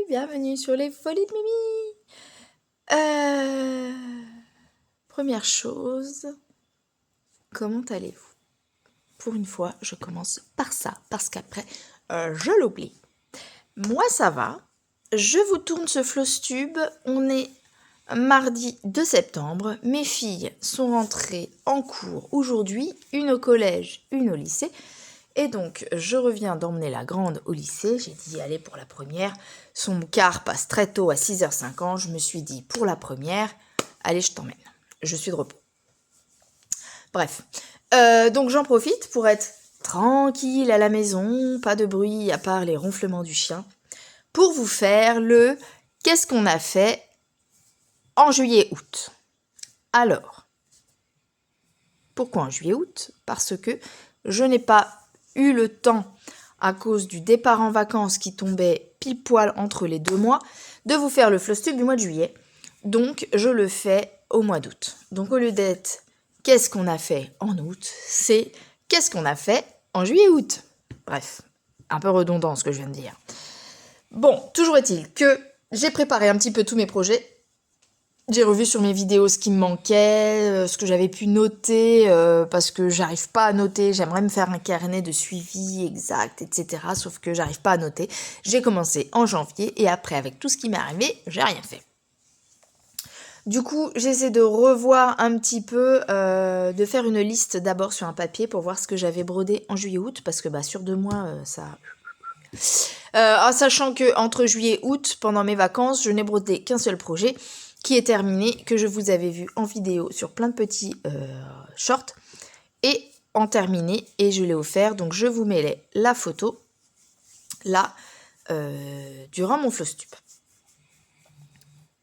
bienvenue sur les folies de Mimi. Première chose, comment allez-vous? Pour une fois, je commence par ça, parce qu'après, je l'oublie. Moi, ça va. Je vous tourne ce Flosstube. On est mardi 2 septembre. Mes filles sont rentrées en cours aujourd'hui, une au collège, une au lycée. Et donc, je reviens d'emmener la grande au lycée. J'ai dit, allez, pour la première. Son car passe très tôt à 6h50. Je me suis dit, pour la première, allez, je t'emmène. Je suis de repos. Bref. Donc, j'en profite pour être tranquille à la maison. Pas de bruit à part les ronflements du chien. Pour vous faire le « Qu'est-ce qu'on a fait en juillet-août » Alors, pourquoi en juillet-août? Parce que je n'ai pas eu le temps, à cause du départ en vacances qui tombait pile poil entre les 2 mois, de vous faire le Flosstube du mois de juillet. Donc, je le fais au mois d'août. Donc, au lieu d'être « Qu'est-ce qu'on a fait en août ?» c'est « Qu'est-ce qu'on a fait en juillet-août » Bref, un peu redondant ce que je viens de dire. Bon, toujours est-il que j'ai préparé un petit peu tous mes projets. J'ai revu sur mes vidéos ce qui me manquait, ce que j'avais pu noter, parce que j'arrive pas à noter. J'aimerais me faire un carnet de suivi exact, etc. Sauf que j'arrive pas à noter. J'ai commencé en janvier et après, avec tout ce qui m'est arrivé, j'ai rien fait. Du coup, j'essaie de revoir un petit peu, de faire une liste d'abord sur un papier pour voir ce que j'avais brodé en juillet-août, parce que sur 2 mois, ça... en sachant que entre juillet et août, pendant mes vacances, je n'ai brodé qu'un seul projet qui est terminé, que je vous avais vu en vidéo sur plein de petits shorts, et en terminé, et je l'ai offert. Donc je vous mets la photo là durant mon Flosstube.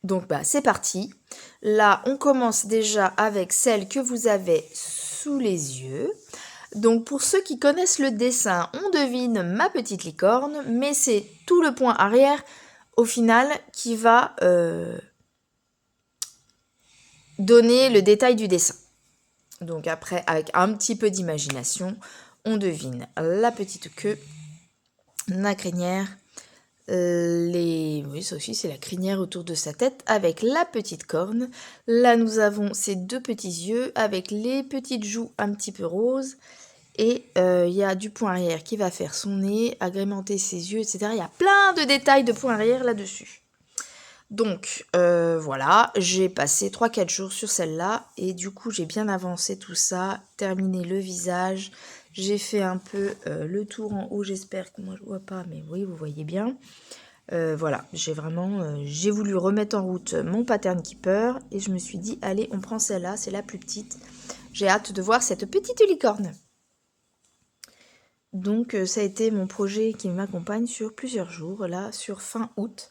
Donc c'est parti. Là, on commence déjà avec celle que vous avez sous les yeux. Donc pour ceux qui connaissent le dessin, on devine ma petite licorne, mais c'est tout le point arrière au final qui va donner le détail du dessin. Donc après, avec un petit peu d'imagination, on devine la petite queue, la crinière, oui, ça aussi c'est la crinière autour de sa tête avec la petite corne. Là nous avons ces 2 petits yeux avec les petites joues un petit peu roses. Et il y a du point arrière qui va faire son nez, agrémenter ses yeux, etc. Il y a plein de détails de point arrière là-dessus. Donc voilà, j'ai passé 3-4 jours sur celle-là. Et du coup, j'ai bien avancé tout ça, terminé le visage. J'ai fait un peu le tour en haut, j'espère que moi je vois pas, mais oui, vous voyez bien. Voilà, j'ai voulu remettre en route mon pattern keeper. Et je me suis dit, allez, on prend celle-là, c'est la plus petite. J'ai hâte de voir cette petite licorne. Donc ça a été mon projet qui m'accompagne sur plusieurs jours. Là, sur fin août,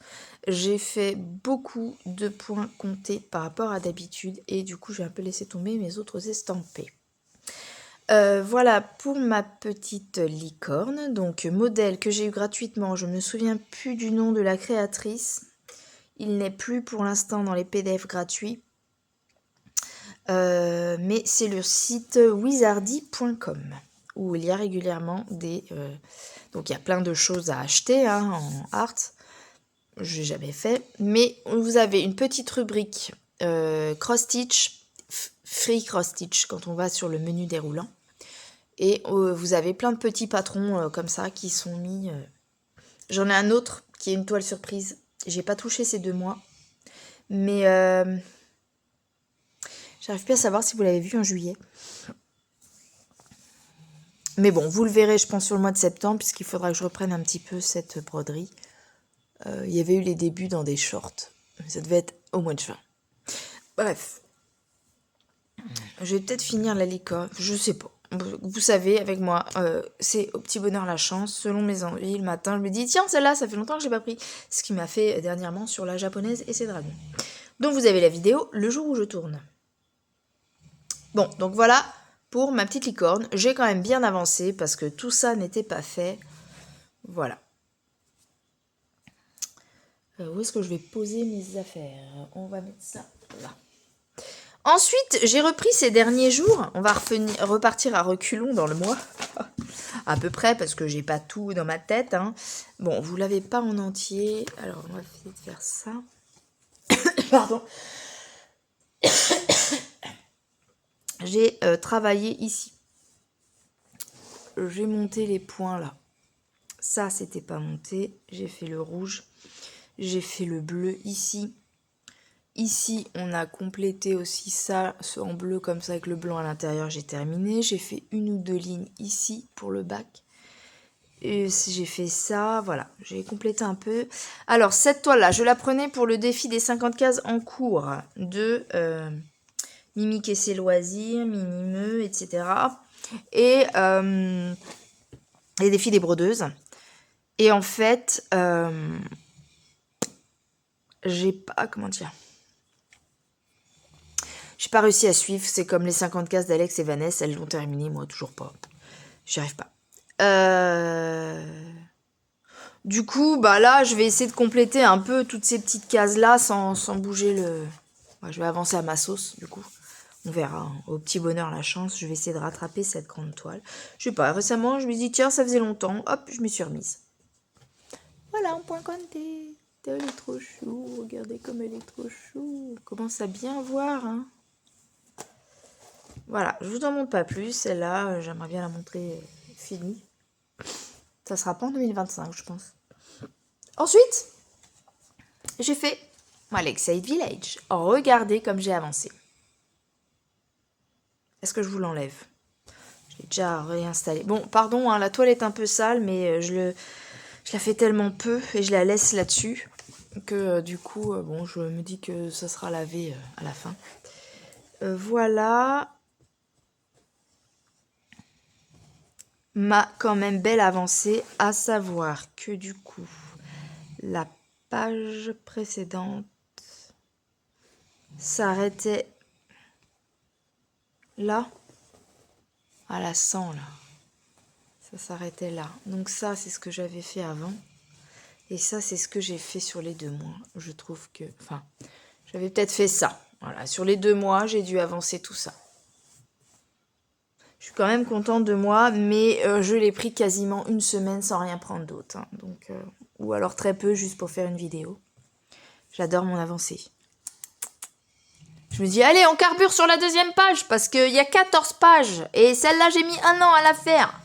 j'ai fait beaucoup de points comptés par rapport à d'habitude. Et du coup, j'ai un peu laissé tomber mes autres estampés. Voilà pour ma petite licorne. Donc modèle que j'ai eu gratuitement. Je ne me souviens plus du nom de la créatrice. Il n'est plus pour l'instant dans les PDF gratuits. Mais c'est le site wizardy.com. Où il y a régulièrement des... donc il y a plein de choses à acheter en art. Je n'ai jamais fait. Mais vous avez une petite rubrique cross-stitch, free cross-stitch, quand on va sur le menu déroulant. Et vous avez plein de petits patrons comme ça qui sont mis... J'en ai un autre qui est une toile surprise. J'ai pas touché ces 2 mois. Mais j'arrive plus à savoir si vous l'avez vu en juillet. Mais bon, vous le verrez, je pense, sur le mois de septembre, puisqu'il faudra que je reprenne un petit peu cette broderie. Il y avait eu les débuts dans des shorts. Ça devait être au mois de juin. Bref. Je vais peut-être finir la licorne. Je sais pas. Vous savez, avec moi, c'est au petit bonheur la chance. Selon mes envies, le matin, je me dis, tiens, celle-là, ça fait longtemps que j'ai pas pris. Ce qui m'a fait dernièrement sur la japonaise et ses dragons. Donc, vous avez la vidéo le jour où je tourne. Bon, donc voilà... Pour ma petite licorne, j'ai quand même bien avancé parce que tout ça n'était pas fait. Voilà. Où est-ce que je vais poser mes affaires? On va mettre ça là. Ensuite, j'ai repris ces derniers jours. On va repartir à reculons dans le mois. à peu près, parce que j'ai pas tout dans ma tête. Hein. Bon, vous l'avez pas en entier. Alors, on va essayer de faire ça. Pardon. J'ai travaillé ici. J'ai monté les points là. Ça, c'était pas monté. J'ai fait le rouge. J'ai fait le bleu ici. Ici, on a complété aussi ça en bleu comme ça avec le blanc à l'intérieur. J'ai terminé. J'ai fait une ou deux lignes ici pour le bac. Et j'ai fait ça, voilà. J'ai complété un peu. Alors, cette toile-là, je la prenais pour le défi des 50 cases en cours de Mimique et ses loisirs, Minimeux, etc. Et les défis des brodeuses. Et en fait, j'ai pas, comment dire, j'ai pas réussi à suivre. C'est comme les 50 cases d'Alex et Vanessa, elles l'ont terminé, moi toujours pas. J'y arrive pas. Du coup, bah là, je vais essayer de compléter un peu toutes ces petites cases-là sans bouger le... Ouais, je vais avancer à ma sauce, du coup. On verra. Hein. Au petit bonheur, la chance. Je vais essayer de rattraper cette grande toile. Je sais pas, récemment, je me dis, tiens, ça faisait longtemps. Hop, je m'y suis remise. Voilà, un point compté. Elle est trop chou. Regardez comme elle est trop chou. On commence à bien voir. Hein. Voilà, je vous en montre pas plus. Celle-là, j'aimerais bien la montrer finie. Ça sera pas en 2025, je pense. Ensuite, j'ai fait Lakeside Village. Regardez comme j'ai avancé. Est-ce que je vous l'enlève? Je l'ai déjà réinstallé. Bon, pardon, hein, la toile est un peu sale, mais je la fais tellement peu et je la laisse là-dessus que du coup, bon, je me dis que ça sera lavé à la fin. Voilà. Ma quand même belle avancée, à savoir que du coup, la page précédente s'arrêtait là, à la 100 là. Ça s'arrêtait là. Donc ça, c'est ce que j'avais fait avant. Et ça, c'est ce que j'ai fait sur les 2 mois. Je trouve que... Enfin, j'avais peut-être fait ça. Voilà, sur les 2 mois, j'ai dû avancer tout ça. Je suis quand même contente de moi, mais je l'ai pris quasiment une semaine sans rien prendre d'autre. Hein. Donc, ou alors très peu, juste pour faire une vidéo. J'adore mon avancée. Je me dis, allez, on carbure sur la 2e page, parce qu'il y a 14 pages. Et celle-là, j'ai mis 1 an à la faire.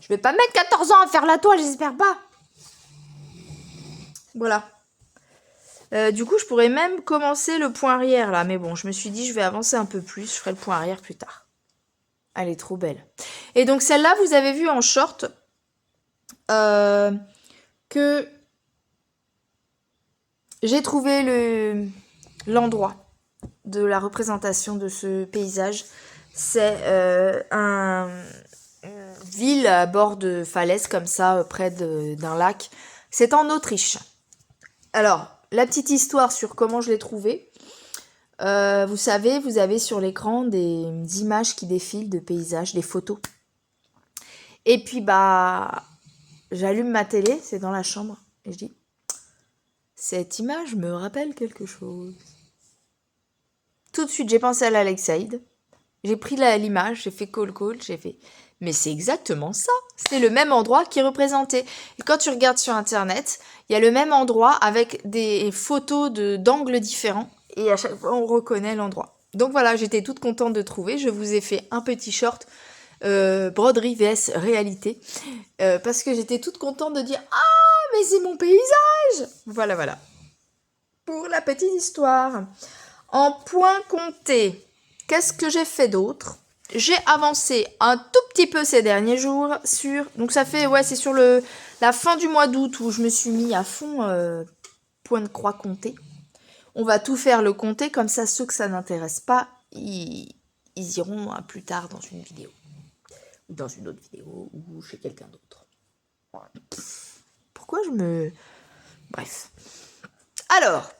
Je vais pas mettre 14 ans à faire la toile, j'espère pas. Voilà. Du coup, je pourrais même commencer le point arrière, là. Mais bon, je me suis dit, je vais avancer un peu plus. Je ferai le point arrière plus tard. Elle est trop belle. Et donc, celle-là, vous avez vu en short que j'ai trouvé l'endroit de la représentation de ce paysage. C'est une ville à bord de falaise, comme ça, près d'un lac. C'est en Autriche. Alors, la petite histoire sur comment je l'ai trouvé. Vous savez, vous avez sur l'écran des images qui défilent de paysages, des photos. Et puis, bah, j'allume ma télé, c'est dans la chambre, et je dis, cette image me rappelle quelque chose. Tout de suite, j'ai pensé à la Lakeside. J'ai pris l'image, j'ai fait call, j'ai fait, mais c'est exactement ça. C'est le même endroit qui est représenté. Et quand tu regardes sur Internet, il y a le même endroit avec des photos d'angles différents. Et à chaque fois, on reconnaît l'endroit. Donc voilà, j'étais toute contente de trouver. Je vous ai fait un petit short broderie vs réalité. Parce que j'étais toute contente de dire « Ah, mais c'est mon paysage !» Voilà, voilà. Pour la petite histoire. En point compté, qu'est-ce que j'ai fait d'autre? J'ai avancé un tout petit peu ces derniers jours sur... Donc ça fait, ouais, c'est sur la fin du mois d'août où je me suis mis à fond point de croix compté. On va tout faire le compté, comme ça ceux que ça n'intéresse pas, ils iront plus tard dans une vidéo. Ou dans une autre vidéo, ou chez quelqu'un d'autre. Pourquoi je me... Bref. Alors,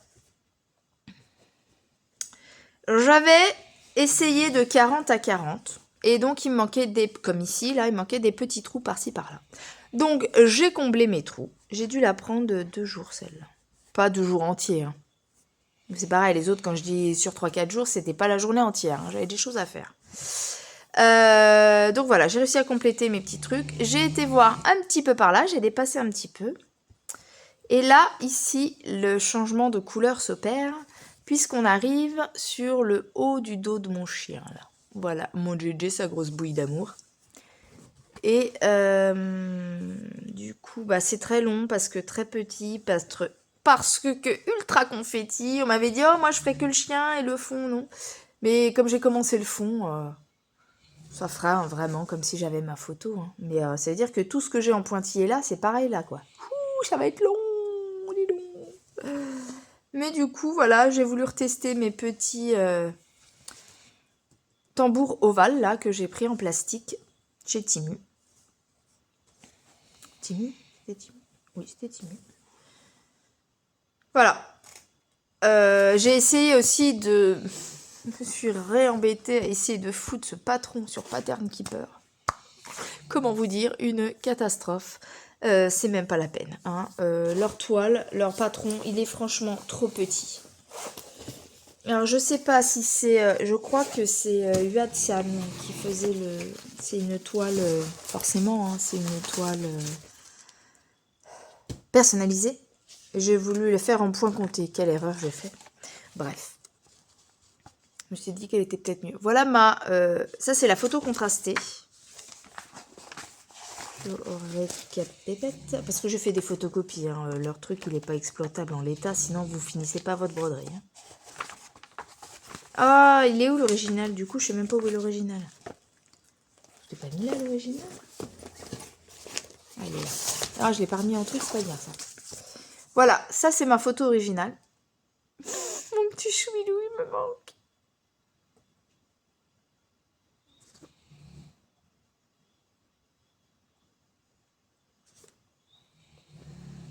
j'avais essayé de 40 à 40. Et donc, il me manquait des... Comme ici, là, il me manquait des petits trous par-ci, par-là. Donc, j'ai comblé mes trous. J'ai dû la prendre 2 jours, celle-là. Pas 2 jours entiers. Hein. C'est pareil, les autres, quand je dis sur 3-4 jours, c'était pas la journée entière. Hein. J'avais des choses à faire. Donc voilà, j'ai réussi à compléter mes petits trucs. J'ai été voir un petit peu par là, j'ai dépassé un petit peu. Et là, ici, le changement de couleur s'opère, puisqu'on arrive sur le haut du dos de mon chien. Là. Voilà, mon JJ, sa grosse bouille d'amour. Et du coup, bah, c'est très long, parce que très petit, parce que ultra confetti. On m'avait dit, oh, moi je ferais que le chien et le fond, non. Mais comme j'ai commencé le fond, ça fera vraiment comme si j'avais ma photo. Hein. Mais ça veut dire que tout ce que j'ai en pointillé là, c'est pareil là, quoi. Ouh, ça va être long, dis donc. Mais du coup, voilà, j'ai voulu retester mes petits tambours ovales là que j'ai pris en plastique chez Temu. Temu? C'était Temu? Oui, c'était Temu. Voilà. J'ai essayé aussi de... Je me suis réembêtée à essayer de foutre ce patron sur Pattern Keeper. Comment vous dire, une catastrophe. C'est même pas la peine. Hein. Leur toile, leur patron, il est franchement trop petit. Alors je sais pas si c'est... je crois que c'est Yuad Siam qui faisait le... C'est une toile... forcément, hein, c'est une toile personnalisée. J'ai voulu le faire en point compté. Quelle erreur j'ai fait. Bref. Je me suis dit qu'elle était peut-être mieux. Voilà ma... ça c'est la photo contrastée. Parce que je fais des photocopies. Hein. Leur truc il n'est pas exploitable en l'état. Sinon vous finissez pas votre broderie. Hein. Ah, il est où l'original? Du coup, je sais même pas où est l'original. Je l'ai pas mis là l'original. Ah, il est là. Ah, je l'ai pas remis en truc, c'est pas bien ça. Voilà, ça c'est ma photo originale. Mon petit chouilou, il me manque.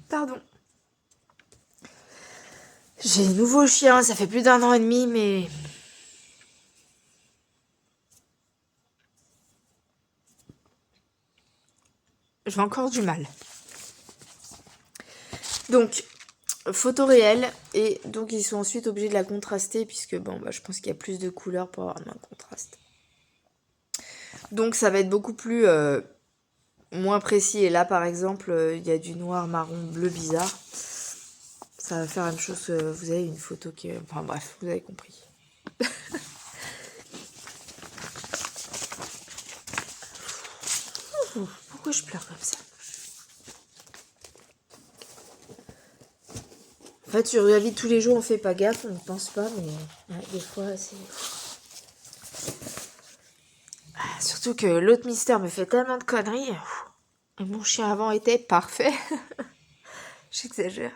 Pardon. J'ai un nouveau chien, ça fait plus d'1 an et demi, mais... J'ai encore du mal. Donc, photo réelle. Et donc, ils sont ensuite obligés de la contraster, puisque, bon, bah, je pense qu'il y a plus de couleurs pour avoir moins de contraste. Donc, ça va être beaucoup plus... moins précis. Et là, par exemple, il y a du noir, marron, bleu bizarre. Ça va faire la même chose que vous avez une photo qui... Enfin bref, vous avez compris. Pourquoi je pleure comme ça? En fait, sur la vie de tous les jours, on fait pas gaffe, on ne pense pas, mais ouais, des fois, c'est... Ah, surtout que l'autre mystère me fait tellement de conneries. Et mon chien avant était parfait. J'exagère.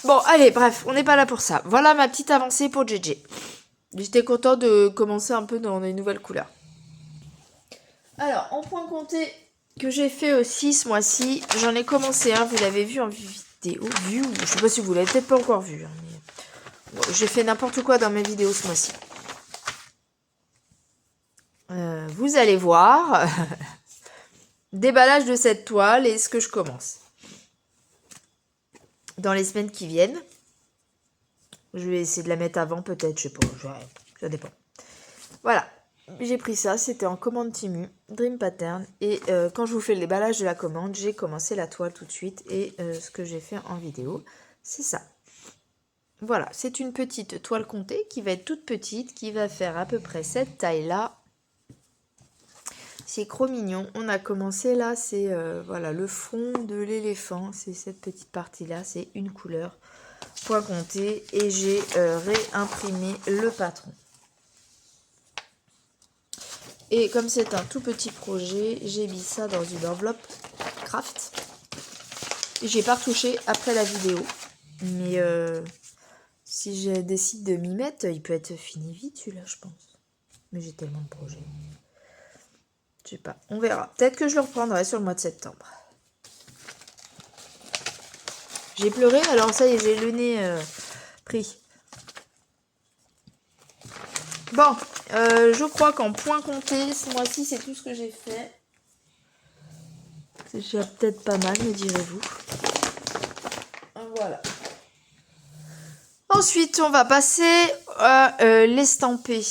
Bon, allez, bref, on n'est pas là pour ça. Voilà ma petite avancée pour JJ. J'étais content de commencer un peu dans les nouvelles couleurs. Alors, en point compté que j'ai fait aussi ce mois-ci, j'en ai commencé un, vous l'avez vu en vidéo. Je sais pas si vous l'avez peut-être pas encore vu. Hein, mais... bon, j'ai fait n'importe quoi dans mes vidéos ce mois-ci. Vous allez voir. Déballage de cette toile et ce que je commence. Dans les semaines qui viennent. Je vais essayer de la mettre avant peut-être, je sais pas. Ça dépend. Voilà. J'ai pris ça, c'était en commande Temu, Dream Pattern. Et quand je vous fais le déballage de la commande, j'ai commencé la toile tout de suite. Et ce que j'ai fait en vidéo, c'est ça. Voilà, c'est une petite toile comptée qui va être toute petite, qui va faire à peu près cette taille-là. C'est trop mignon. On a commencé là, c'est voilà, le front de l'éléphant. C'est cette petite partie-là, c'est une couleur. Point compté. Et j'ai réimprimé le patron. Et comme c'est un tout petit projet, j'ai mis ça dans une enveloppe craft. J'ai pas retouché après la vidéo. Mais si je décide de m'y mettre, il peut être fini vite celui-là, je pense. Mais j'ai tellement de projets. Je sais pas, on verra. Peut-être que je le reprendrai sur le mois de septembre. J'ai pleuré, alors ça y est, j'ai le nez pris. Bon, je crois qu'en point compté, ce mois-ci, c'est tout ce que j'ai fait. C'est déjà peut-être pas mal, me direz-vous. Voilà. Ensuite, on va passer à l'estamper.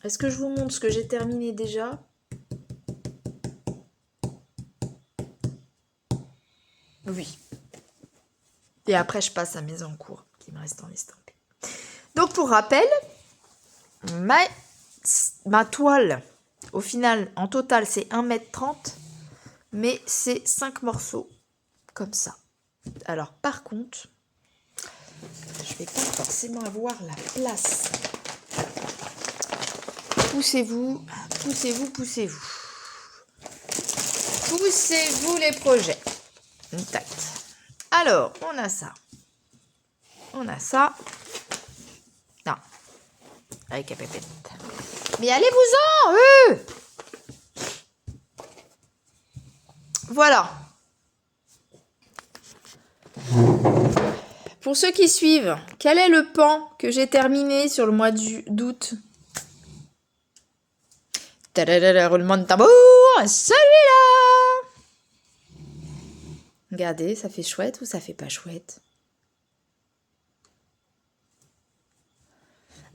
Est-ce que je vous montre ce que j'ai terminé déjà? Oui. Et après, je passe à mes encours qui me restent en estampé. Donc, pour rappel, ma toile, au final, en total, c'est 1,30 m, mais c'est 5 morceaux, comme ça. Alors, par contre, je vais pas forcément avoir la place. Poussez-vous, poussez-vous, poussez-vous. Poussez-vous les projets. Tac. Alors, on a ça. On a ça. Non. Avec la pépette. Mais allez-vous-en, Voilà. Pour ceux qui suivent, quel est le pan que j'ai terminé sur le mois d'août? Tadadada, roulement de tambour, celui-là. Regardez, ça fait chouette ou ça fait pas chouette?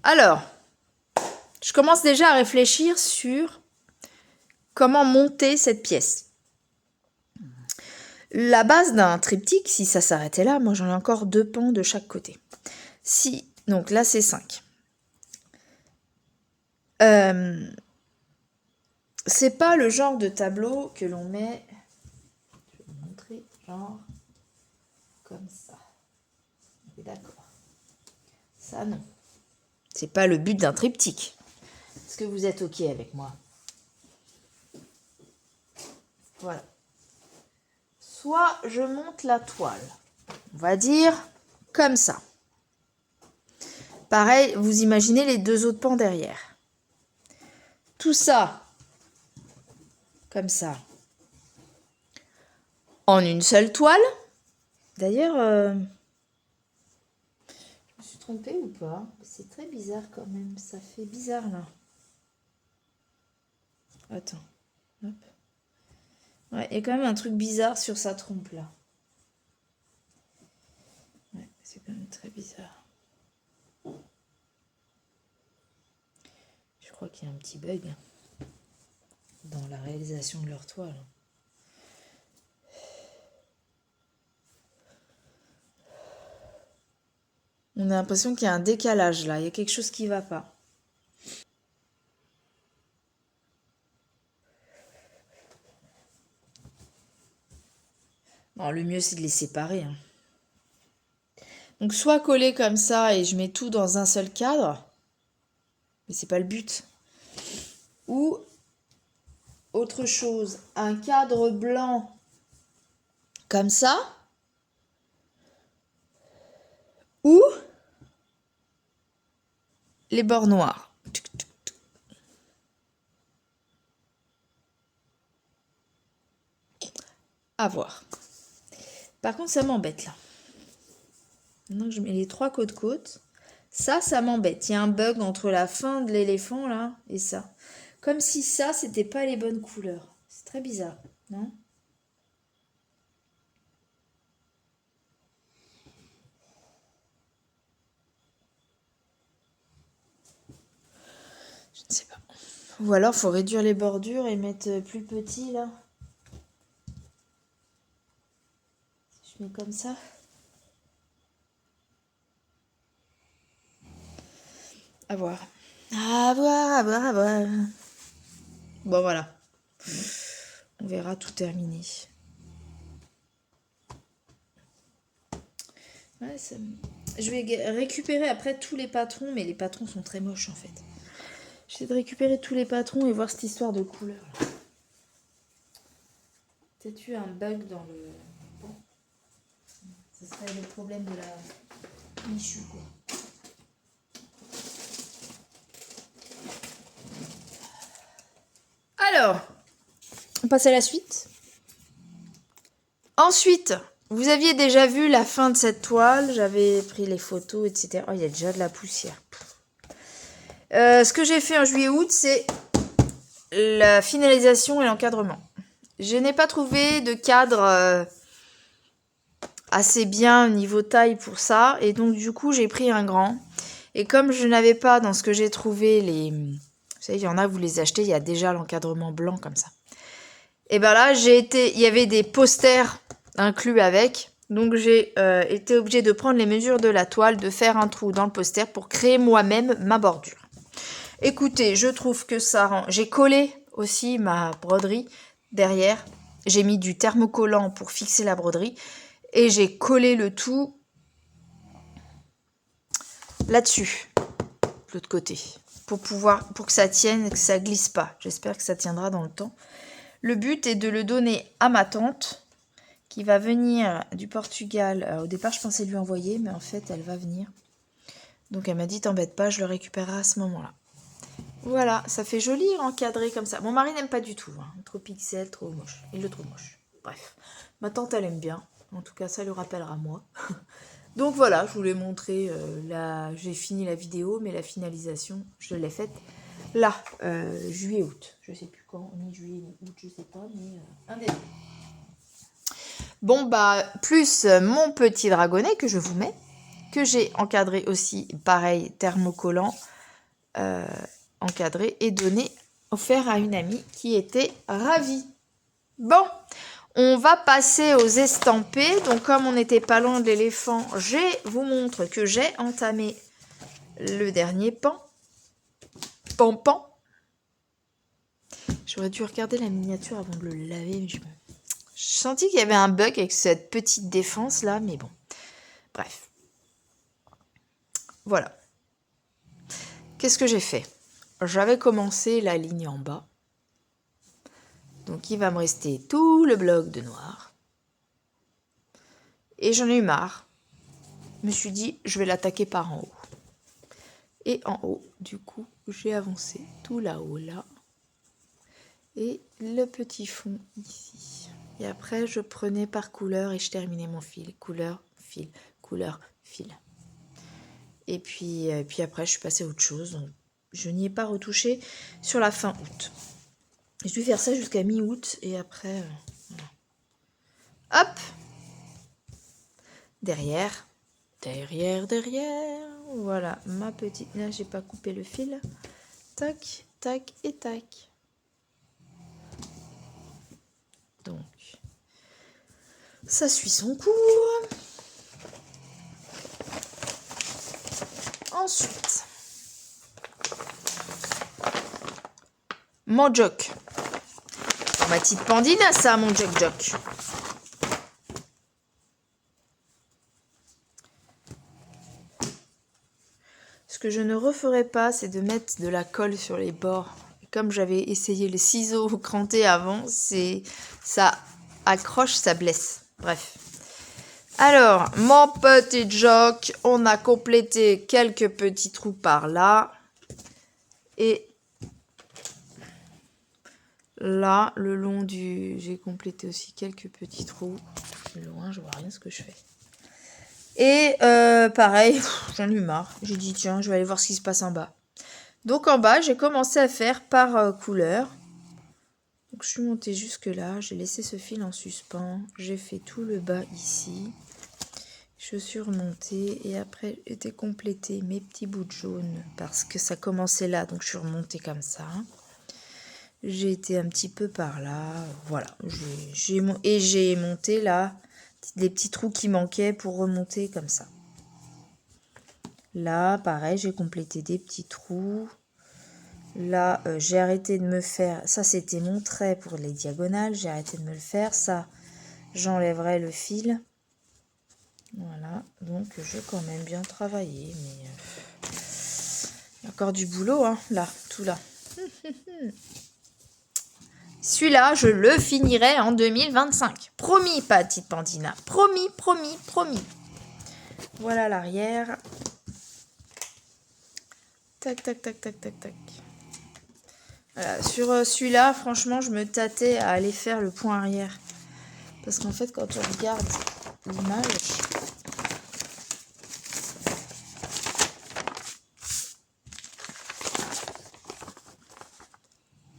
Alors, je commence déjà à réfléchir sur comment monter cette pièce. La base d'un triptyque, si ça s'arrêtait là, moi j'en ai encore 2 pans de chaque côté. Si, donc là c'est 5. C'est pas le genre de tableau que l'on met, je vais vous montrer, genre comme ça. D'accord. Ça non. C'est pas le but d'un triptyque. Est-ce que vous êtes ok avec moi? Voilà. Soit je monte la toile, on va dire comme ça. Pareil, vous imaginez les 2 autres pans derrière. Tout ça, comme ça, en une seule toile. D'ailleurs, je me suis trompée ou pas? C'est très bizarre quand même, ça fait bizarre là. Attends, hop. Ouais, il y a quand même un truc bizarre sur sa trompe là. Ouais, c'est quand même très bizarre. Je crois qu'il y a un petit bug dans la réalisation de leur toile. On a l'impression qu'il y a un décalage là, il y a quelque chose qui ne va pas. Bon, le mieux c'est de les séparer. Donc soit coller comme ça et je mets tout dans un seul cadre, mais c'est pas le but. Ou autre chose, un cadre blanc comme ça, ou les bords noirs. À voir. Par contre, ça m'embête là. Maintenant que je mets les 3 côte-côte, ça m'embête. Il y a un bug entre la fin de l'éléphant là et ça. Comme si ça, c'était pas les bonnes couleurs. C'est très bizarre, non? Je ne sais pas. Ou alors, faut réduire les bordures et mettre plus petit là. Si je mets comme ça. À voir. À voir, à voir, à voir. Bon, voilà. On verra tout terminé. Ouais, je vais récupérer après tous les patrons, mais les patrons sont très moches en fait. J'essaie de récupérer tous les patrons et voir cette histoire de couleur. Peut-être eu un bug dans le... Bon. Ce serait le problème de la michu, quoi. Alors, on passe à la suite. Ensuite, vous aviez déjà vu la fin de cette toile. J'avais pris les photos, etc. Oh, il y a déjà de la poussière. Ce que j'ai fait en juillet-août, c'est la finalisation et l'encadrement. Je n'ai pas trouvé de cadre assez bien au niveau taille pour ça. Et donc, du coup, j'ai pris un grand. Et comme je n'avais pas dans ce que j'ai trouvé les... Vous savez, il y en a, vous les achetez, il y a déjà l'encadrement blanc comme ça. Et ben là, il y avait des posters inclus avec. Donc j'ai été obligée de prendre les mesures de la toile, de faire un trou dans le poster pour créer moi-même ma bordure. Écoutez, je trouve que ça rend... J'ai collé aussi ma broderie derrière. J'ai mis du thermocollant pour fixer la broderie. Et j'ai collé le tout là-dessus, de l'autre côté. Pour que ça tienne et que ça glisse pas. J'espère que ça tiendra dans le temps. Le but est de le donner à ma tante qui va venir du Portugal. Au départ, je pensais lui envoyer, mais en fait, elle va venir. Donc, elle m'a dit, t'embête pas, je le récupérerai à ce moment-là. Voilà, ça fait joli encadré comme ça. Mon mari n'aime pas du tout. Hein. Trop pixel, trop moche. Il le trouve moche. Bref, ma tante, elle aime bien. En tout cas, ça lui rappellera moi. Donc voilà, je voulais montrer, j'ai fini la vidéo, mais la finalisation, je l'ai faite là, juillet-août. Je sais plus quand, ni juillet, ni août, je sais pas, mais un des deux. Bon, bah, plus mon petit dragonnet que je vous mets, que j'ai encadré aussi, pareil, thermocollant, encadré et donné, offert à une amie qui était ravie. Bon, on va passer aux estampés. Donc, comme on n'était pas loin de l'éléphant, je vous montre que j'ai entamé le dernier pan. Pan. J'aurais dû regarder la miniature avant de le laver. Mais je sentis qu'il y avait un bug avec cette petite défense là, mais bon. Bref. Voilà. Qu'est-ce que j'ai fait? J'avais commencé la ligne en bas. Donc, il va me rester tout le bloc de noir. Et j'en ai eu marre. Je me suis dit, je vais l'attaquer par en haut. Et en haut, du coup, j'ai avancé tout là-haut, là. Et le petit fond ici. Et après, je prenais par couleur et je terminais mon fil. Couleur, fil, couleur, fil. Et puis après, je suis passée à autre chose. Donc, je n'y ai pas retouché sur la fin août. Je vais faire ça jusqu'à mi-août et après, voilà. Hop! Derrière. Voilà, ma petite... Là, j'ai pas coupé le fil. Tac, tac et tac. Donc, ça suit son cours. Ensuite, mon jock. Ma petite pandine, ça, mon jock. Ce que je ne referai pas, c'est de mettre de la colle sur les bords. Comme j'avais essayé les ciseaux crantés avant, ça accroche, ça blesse. Bref. Alors, mon petit jock, on a complété quelques petits trous par là. Et là, le long du... J'ai complété aussi quelques petits trous. Loin, je vois rien ce que je fais. Et pareil, j'en ai eu marre. J'ai dit, tiens, je vais aller voir ce qui se passe en bas. Donc en bas, j'ai commencé à faire par couleur. Donc je suis montée jusque là. J'ai laissé ce fil en suspens. J'ai fait tout le bas ici. Je suis remontée et après, j'ai complété mes petits bouts de jaune parce que ça commençait là. Donc je suis remontée comme ça. J'ai été un petit peu par là. Voilà. Et j'ai monté là les petits trous qui manquaient pour remonter comme ça. Là, pareil, j'ai complété des petits trous. Là, j'ai arrêté de me faire... Ça, c'était mon trait pour les diagonales. J'ai arrêté de me le faire. Ça, j'enlèverai le fil. Voilà. Donc, j'ai quand même bien travaillé. Mais il y a encore du boulot, hein. Là, tout là. Celui-là, je le finirai en 2025. Promis, petite Pandina. Promis. Voilà l'arrière. Tac. Voilà. Sur celui-là, franchement, je me tâtais à aller faire le point arrière. Parce qu'en fait, quand on regarde l'image...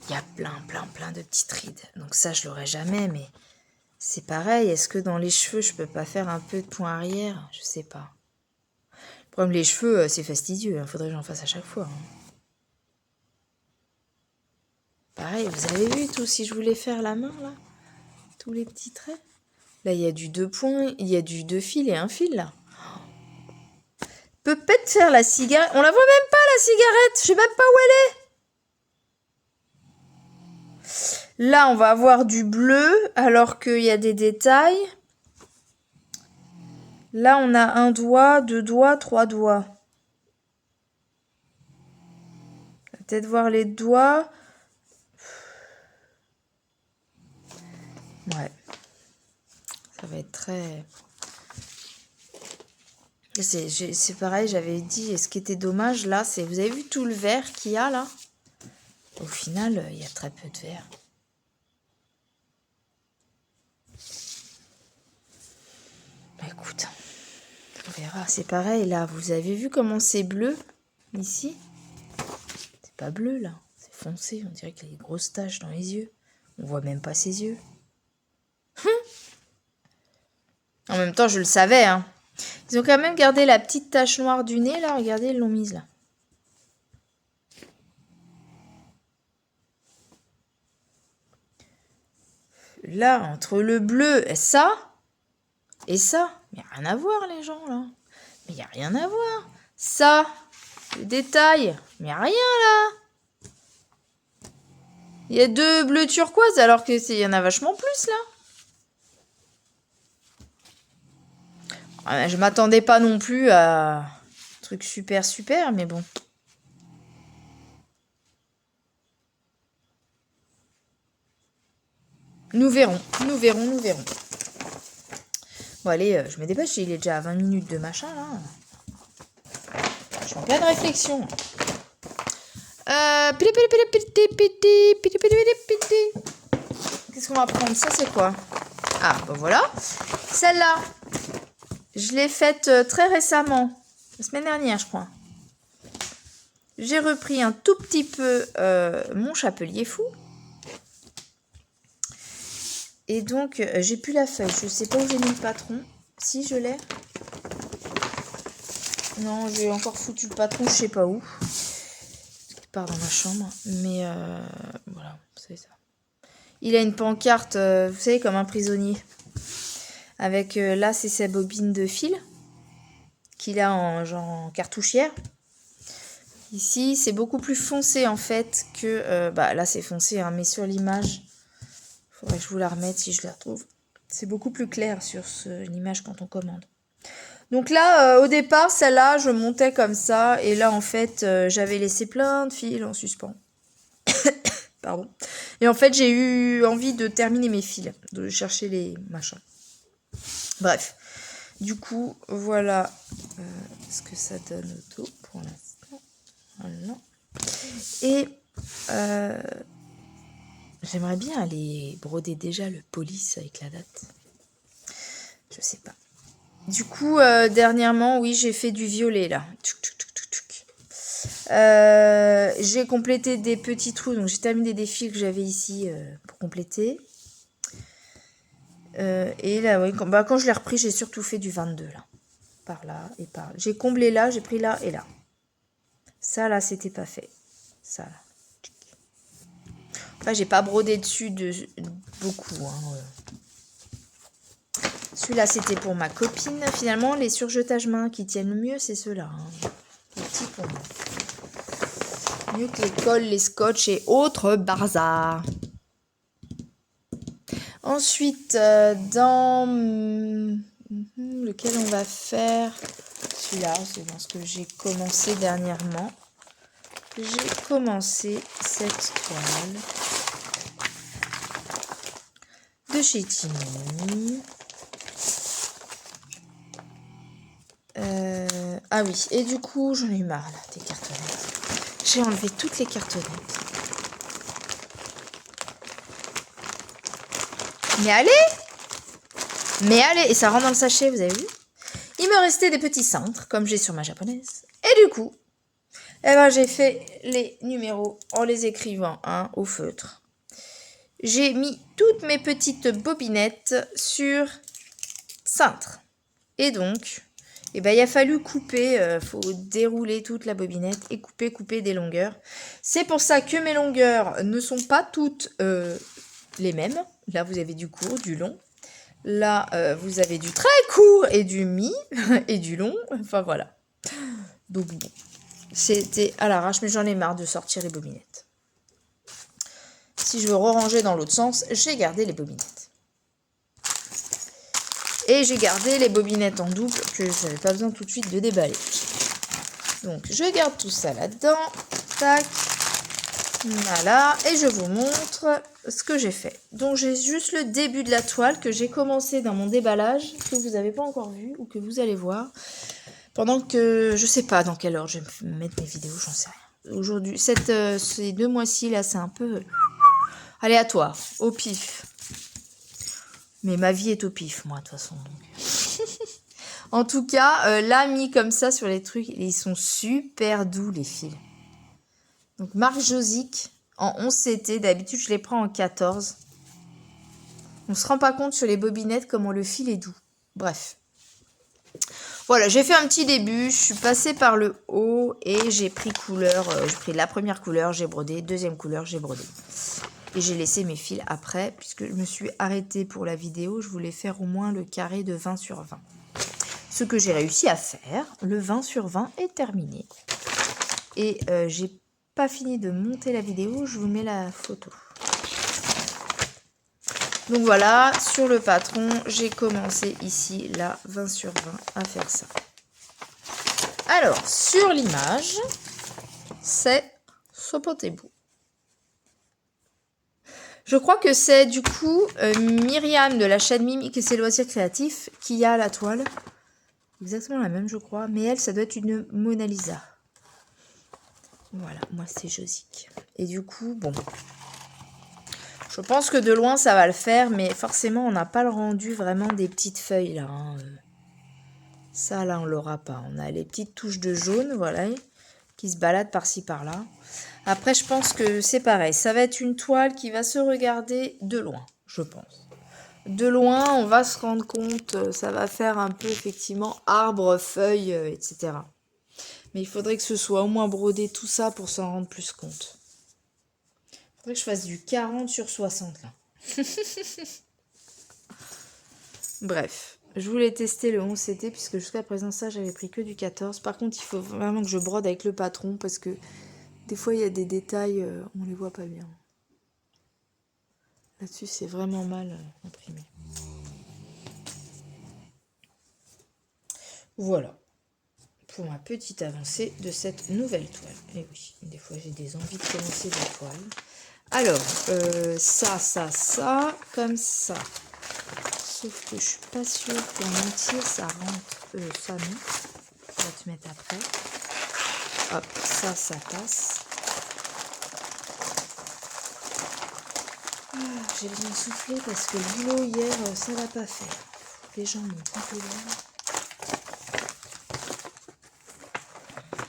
Il y a plein de petites rides. Donc ça, je l'aurai jamais, mais c'est pareil. Est-ce que dans les cheveux, je peux pas faire un peu de point arrière? Je sais pas. Le Comme les cheveux, c'est fastidieux. Faudrait que j'en fasse à chaque fois. Pareil, vous avez vu tout, si je voulais faire la main, là, tous les petits traits. Là, il y a du 2 points, il y a du 2 fils et un fil, là. Peut-être faire la cigarette. On la voit même pas, la cigarette. Je sais même pas où elle est. Là, on va avoir du bleu, alors qu'il y a des détails. Là, on a 1 doigt, 2 doigts, 3 doigts. On va peut-être voir les doigts. Ouais. Ça va être très... C'est pareil, j'avais dit, ce qui était dommage, là, c'est... Vous avez vu tout le vert qu'il y a, là? Au final, il y a très peu de vert. Bah, écoute, on verra. C'est pareil, là. Vous avez vu comment c'est bleu, ici? C'est pas bleu, là. C'est foncé. On dirait qu'il y a des grosses taches dans les yeux. On voit même pas ses yeux. En même temps, je le savais, hein. Ils ont quand même gardé la petite tache noire du nez, là. Regardez, ils l'ont mise, là. Là, entre le bleu et ça, il n'y a rien à voir, les gens, là. Mais il n'y a rien à voir. Ça, le détail, mais il n'y a rien, là. Il y a 2 bleus turquoise, alors qu'il y en a vachement plus, là. Je m'attendais pas non plus à un truc super, mais bon. Nous verrons. Bon, allez, je me dépêche, il est déjà à 20 minutes de machin, là. Je suis en pleine réflexion. Qu'est-ce qu'on va prendre? Ça, c'est quoi? Ah, ben voilà. Celle-là, je l'ai faite très récemment. La semaine dernière, je crois. J'ai repris un tout petit peu mon chapelier fou. Et donc, j'ai plus la feuille. Je sais pas où j'ai mis le patron. Si, je l'ai. Non, j'ai encore foutu le patron, je sais pas où. Il part dans ma chambre. Mais voilà, c'est ça. Il a une pancarte, vous savez, comme un prisonnier. Avec, là, c'est sa bobine de fil. Qu'il a en genre en cartouchière. Ici, c'est beaucoup plus foncé, en fait, que... bah, là, c'est foncé, hein, mais sur l'image... Faudrait que je vous la remette si je la retrouve. C'est beaucoup plus clair sur l'image quand on commande. Donc là, au départ, celle-là, je montais comme ça. Et là, en fait, j'avais laissé plein de fils en suspens. Pardon. Et en fait, j'ai eu envie de terminer mes fils. De chercher les machins. Bref. Du coup, voilà ce que ça donne au dos pour l'instant. Voilà. Et... j'aimerais bien aller broder déjà le police avec la date. Je sais pas. Du coup, dernièrement, oui, j'ai fait du violet, là. J'ai complété des petits trous. Donc, j'ai terminé des fils que j'avais ici pour compléter. Et là, oui, quand je l'ai repris, j'ai surtout fait du 22, là. Par là et par là. J'ai comblé là, j'ai pris là et là. Ça, là, c'était pas fait. Ça, là. Enfin, j'ai pas brodé dessus beaucoup. Hein. Celui-là, c'était pour ma copine. Finalement, les surjetages mains qui tiennent le mieux, c'est ceux-là. Hein. Les petits pour moi. Mieux que les colles, les scotch et autres bazars. Ensuite, dans lequel on va faire... Celui-là, c'est dans ce que j'ai commencé dernièrement. J'ai commencé cette toile de chez Tiny. Ah oui, et du coup, j'en ai eu marre là, des cartonnettes. J'ai enlevé toutes les cartonnettes. Mais allez, et ça rentre dans le sachet, vous avez vu? Il me restait des petits cintres, comme j'ai sur ma japonaise. Et du coup, eh ben, j'ai fait les numéros en les écrivant au feutre. J'ai mis toutes mes petites bobinettes sur cintre. Et donc, Et ben il a fallu couper, faut dérouler toute la bobinette et couper des longueurs. C'est pour ça que mes longueurs ne sont pas toutes les mêmes. Là vous avez du court, du long. Là vous avez du très court et du mi et du long. Enfin voilà. Donc bon, c'était à l'arrache, mais j'en ai marre de sortir les bobinettes. Si je veux ranger dans l'autre sens, j'ai gardé les bobinettes. Et j'ai gardé les bobinettes en double que je n'avais pas besoin tout de suite de déballer. Donc je garde tout ça là-dedans. Tac. Voilà. Et je vous montre ce que j'ai fait. Donc j'ai juste le début de la toile que j'ai commencé dans mon déballage, que vous n'avez pas encore vu ou que vous allez voir. Pendant que je sais pas dans quelle heure je vais mettre mes vidéos, j'en sais rien. Aujourd'hui, ces 2 mois-ci là, c'est un peu aléatoire, au pif. Mais ma vie est au pif, moi, de toute façon. Donc. En tout cas, là, mis comme ça sur les trucs, ils sont super doux, les fils. Donc, marque Josic en 11 CT. D'habitude, je les prends en 14. On se rend pas compte sur les bobinettes comment le fil est doux. Bref. Voilà, j'ai fait un petit début. Je suis passée par le haut et j'ai pris couleur. J'ai pris la première couleur, j'ai brodé. Deuxième couleur, j'ai brodé. Et j'ai laissé mes fils après, puisque je me suis arrêtée pour la vidéo. Je voulais faire au moins le carré de 20 sur 20. Ce que j'ai réussi à faire. Le 20 sur 20 est terminé. Et j'ai pas fini de monter la vidéo. Je vous mets la photo. Donc voilà, sur le patron, j'ai commencé ici, là, 20 sur 20 à faire ça. Alors, sur l'image, c'est Sopotebo. Je crois que c'est du coup Myriam de la chaîne Mimic et ses loisirs créatifs qui a la toile. Exactement la même, je crois. Mais elle, ça doit être une Mona Lisa. Voilà, moi c'est Josic. Et du coup, bon. Je pense que de loin, ça va le faire. Mais forcément, on n'a pas le rendu vraiment des petites feuilles là. Hein. Ça, là, on l'aura pas. On a les petites touches de jaune, voilà, qui se baladent par-ci, par-là. Après, je pense que c'est pareil. Ça va être une toile qui va se regarder de loin, je pense. De loin, on va se rendre compte, ça va faire un peu, effectivement, arbre, feuille, etc. Mais il faudrait que ce soit au moins brodé tout ça pour s'en rendre plus compte. Il faudrait que je fasse du 40 sur 60, là. Bref, je voulais tester le 11 CT, puisque jusqu'à présent, ça, j'avais pris que du 14. Par contre, il faut vraiment que je brode avec le patron, parce que des fois, il y a des détails, on les voit pas bien. Là-dessus, c'est vraiment mal imprimé. Voilà. Pour ma petite avancée de cette nouvelle toile. Et oui, des fois, j'ai des envies de commencer des toiles. Alors, ça, comme ça. Sauf que je suis pas sûre qu'en entier, ça rentre. Ça, non. On va te mettre après. Hop, ça passe. J'ai besoin de souffler parce que le boulot hier, ça l'a pas fait. Les gens m'ont complètement.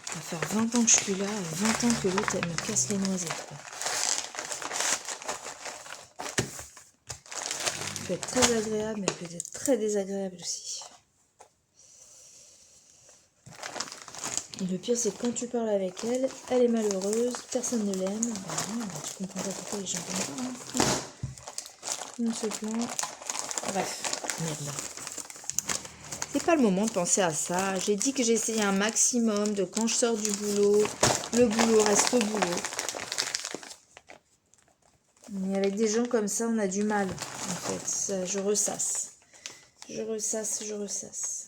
Ça va faire 20 ans que je suis là, 20 ans que l'autre, elle me casse les noisettes. Quoi. Ça peut être très agréable, mais peut être très désagréable aussi. Et le pire, c'est que quand tu parles avec elle, elle est malheureuse, personne ne l'aime. Bah non, bah, tu comprends pas pourquoi les gens t'aiment pas. Hein. On se plaint. Bref, merde. C'est pas le moment de penser à ça. J'ai dit que j'essayais un maximum de quand je sors du boulot, le boulot reste au boulot. Mais avec des gens comme ça, on a du mal, en fait. Ça, je ressasse. Je ressasse.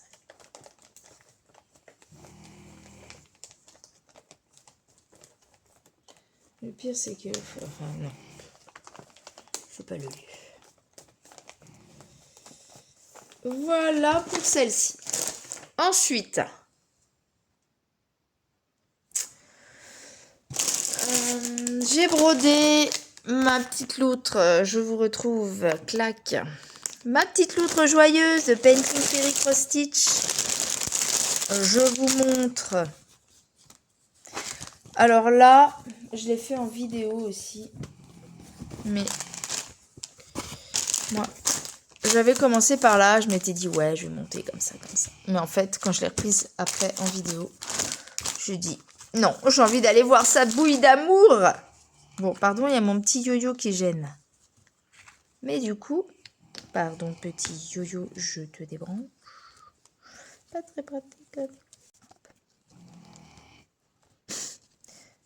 Le pire, c'est que... Enfin, non. C'est pas le lieu. Voilà pour celle-ci. Ensuite, j'ai brodé ma petite loutre. Je vous retrouve, clac. Ma petite loutre joyeuse de Painting Fairy Cross Stitch. Je vous montre. Alors là, je l'ai fait en vidéo aussi. Mais moi, j'avais commencé par là, je m'étais dit ouais, je vais monter comme ça, comme ça. Mais en fait, quand je l'ai reprise après en vidéo, je dis non, j'ai envie d'aller voir sa bouille d'amour. Bon, pardon, il y a mon petit yo-yo qui gêne. Mais du coup, pardon petit yo-yo, je te débranche. Pas très pratique.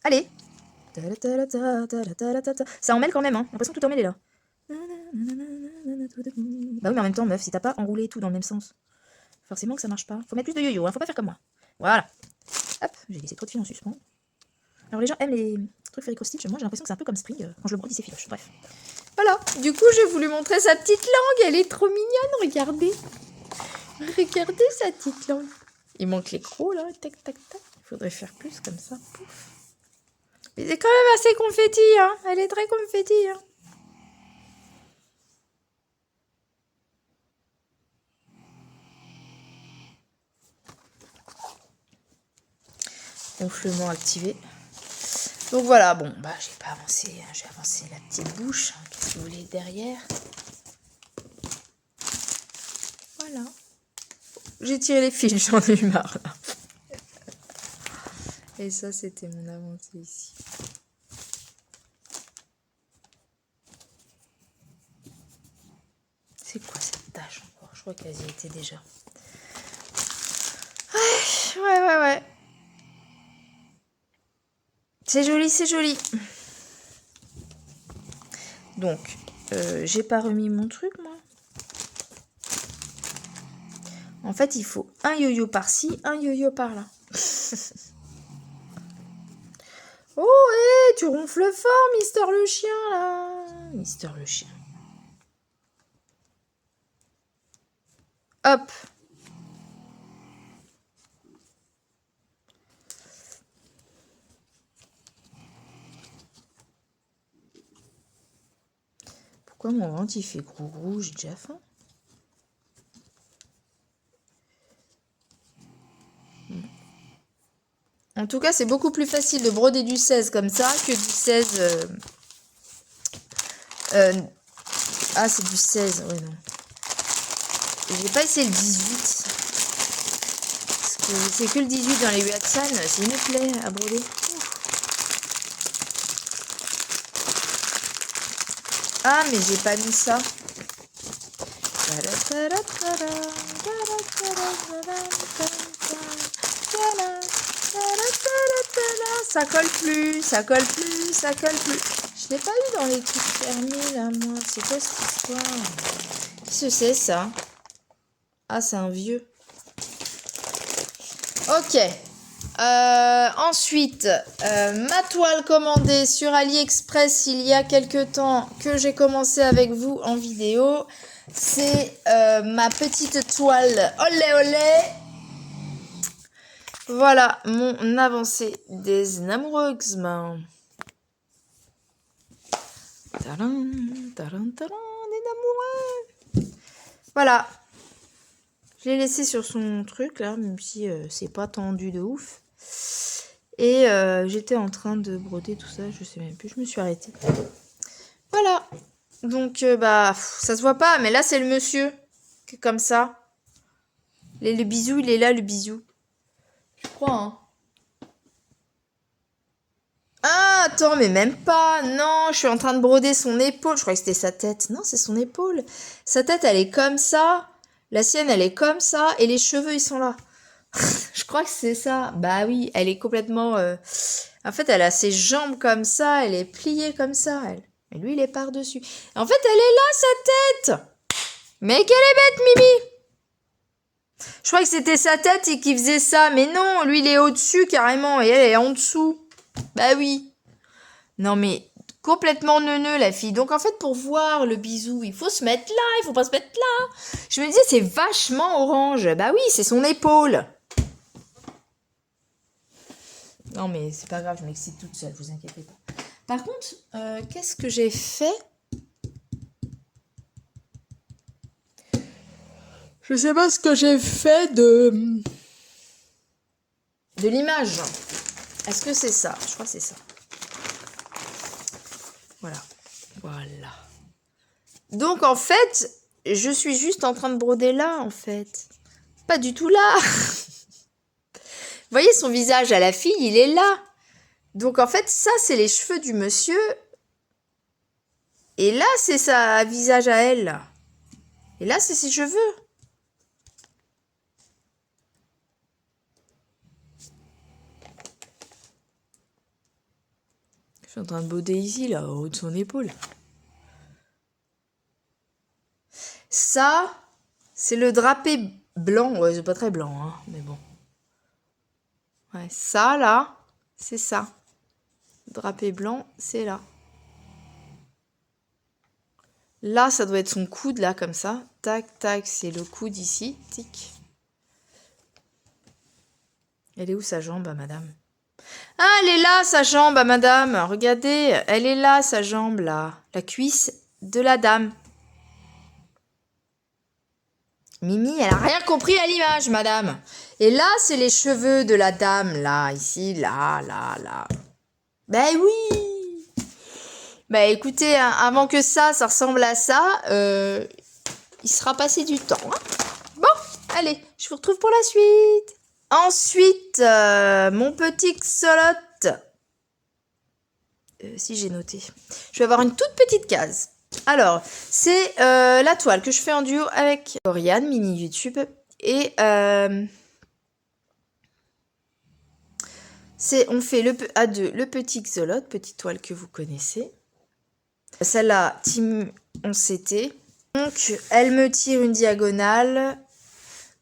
Allez. Ça emmêle quand même, hein. J'ai l'impression que tout emmêlé là. Bah oui, mais en même temps, meuf, si t'as pas enroulé tout dans le même sens, forcément que ça marche pas. Faut mettre plus de yo-yo, hein. Faut pas faire comme moi. Voilà. Hop, j'ai laissé trop de fil en suspens. Alors les gens aiment les trucs Fairy Stitch. Moi j'ai l'impression que c'est un peu comme Spring quand je le brode il s'effiloche. Bref. Voilà, du coup j'ai voulu montrer sa petite langue. Elle est trop mignonne, regardez. Regardez sa petite langue. Il manque les crocs là, tac tac tac. Il faudrait faire plus comme ça. Pouf. Mais c'est quand même assez confetti, hein. Elle est très confetti, hein. Gonflement activé. Donc voilà, bon, bah j'ai pas avancé, hein. J'ai avancé la petite bouche. Hein. Qu'est-ce que vous voulez derrière? Voilà. J'ai tiré les fils, j'en ai eu marre là. Et ça, c'était mon avancée ici. C'est quoi cette tâche encore? Je crois qu'elle y était déjà. Ouais. C'est joli, c'est joli. Donc, j'ai pas remis mon truc, moi. En fait, il faut un yo-yo par-ci, un yo-yo par-là. Oh, hé, tu ronfles fort, Mister le chien, là. Mister le chien. Hop. Pourquoi mon ventre, il fait gros, j'ai déjà faim. En tout cas, c'est beaucoup plus facile de broder du 16 comme ça que du 16... Ah, c'est du 16, ouais, non. J'ai pas essayé le 18. Parce que c'est que le 18 dans les Huatsan, c'est une plaie à broder. Ah, mais j'ai pas mis ça. Ça colle plus, ça colle plus, ça colle plus. Je l'ai pas eu dans les trucs fermés là, moi. C'est quoi cette histoire? Qu'est-ce que c'est ça? Ah, c'est un vieux. Ok. Ensuite, ma toile commandée sur AliExpress il y a quelques temps que j'ai commencé avec vous en vidéo. C'est ma petite toile olé olé. Voilà mon avancée des amoureux. Tadam, tadam, tadam, des amoureux. Voilà. Je l'ai laissé sur son truc là, même si c'est pas tendu de ouf. Et j'étais en train de broder tout ça, je sais même plus, je me suis arrêtée. Voilà. Donc bah ça se voit pas, mais là c'est le monsieur qui est comme ça. Le bisou, il est là le bisou. Je crois hein. Ah attends, mais même pas. Non, je suis en train de broder son épaule. Je croyais que c'était sa tête. Non, c'est son épaule. Sa tête elle est comme ça. La sienne elle est comme ça. Et les cheveux ils sont là. Je crois que c'est ça. Bah oui, elle est complètement... En fait, elle a ses jambes comme ça, elle est pliée comme ça. Elle. Et lui, il est par-dessus. En fait, elle est là, sa tête. Mais qu'elle est bête, Mimi. Je crois que c'était sa tête et qu'il faisait ça. Mais non, lui, il est au-dessus carrément et elle est en dessous. Bah oui. Non, mais complètement neuneux, la fille. Donc, en fait, pour voir le bisou, il faut se mettre là, il faut pas se mettre là. Je me disais, c'est vachement orange. Bah oui, c'est son épaule. Non, mais c'est pas grave, je m'excite toute seule, vous inquiétez pas. Par contre, qu'est-ce que j'ai fait? Je sais pas ce que j'ai fait de l'image. Est-ce que c'est ça? Je crois que c'est ça. Voilà. Donc, en fait, je suis juste en train de broder là, en fait. Pas du tout là. Vous voyez son visage à la fille, il est là. Donc, en fait, ça, c'est les cheveux du monsieur. Et là, c'est sa visage à elle. Et là, c'est ses cheveux. Je suis en train de broder ici, là, au haut de son épaule. Ça, c'est le drapé blanc. Ouais, c'est pas très blanc, hein, mais bon. Ouais, ça, là, c'est ça. Le drapé blanc, c'est là. Là, ça doit être son coude, là, comme ça. Tac, tac, c'est le coude ici. Tic. Elle est où sa jambe, à madame? Ah, elle est là, sa jambe, à madame. Regardez, elle est là, sa jambe, là. La cuisse de la dame. Mimi, elle a rien compris à l'image, madame. Et là, c'est les cheveux de la dame, là, ici, là, là, là. Ben oui. Ben écoutez, hein, avant que ça ressemble à ça, il sera passé du temps. Hein. Bon, allez, je vous retrouve pour la suite. Ensuite, mon petit xolote. Si j'ai noté. Je vais avoir une toute petite case. Alors, c'est la toile que je fais en duo avec Oriane, mini YouTube. Et on fait à deux le petit xolote, petite toile que vous connaissez. Celle-là, Team on s'était. Donc, elle me tire une diagonale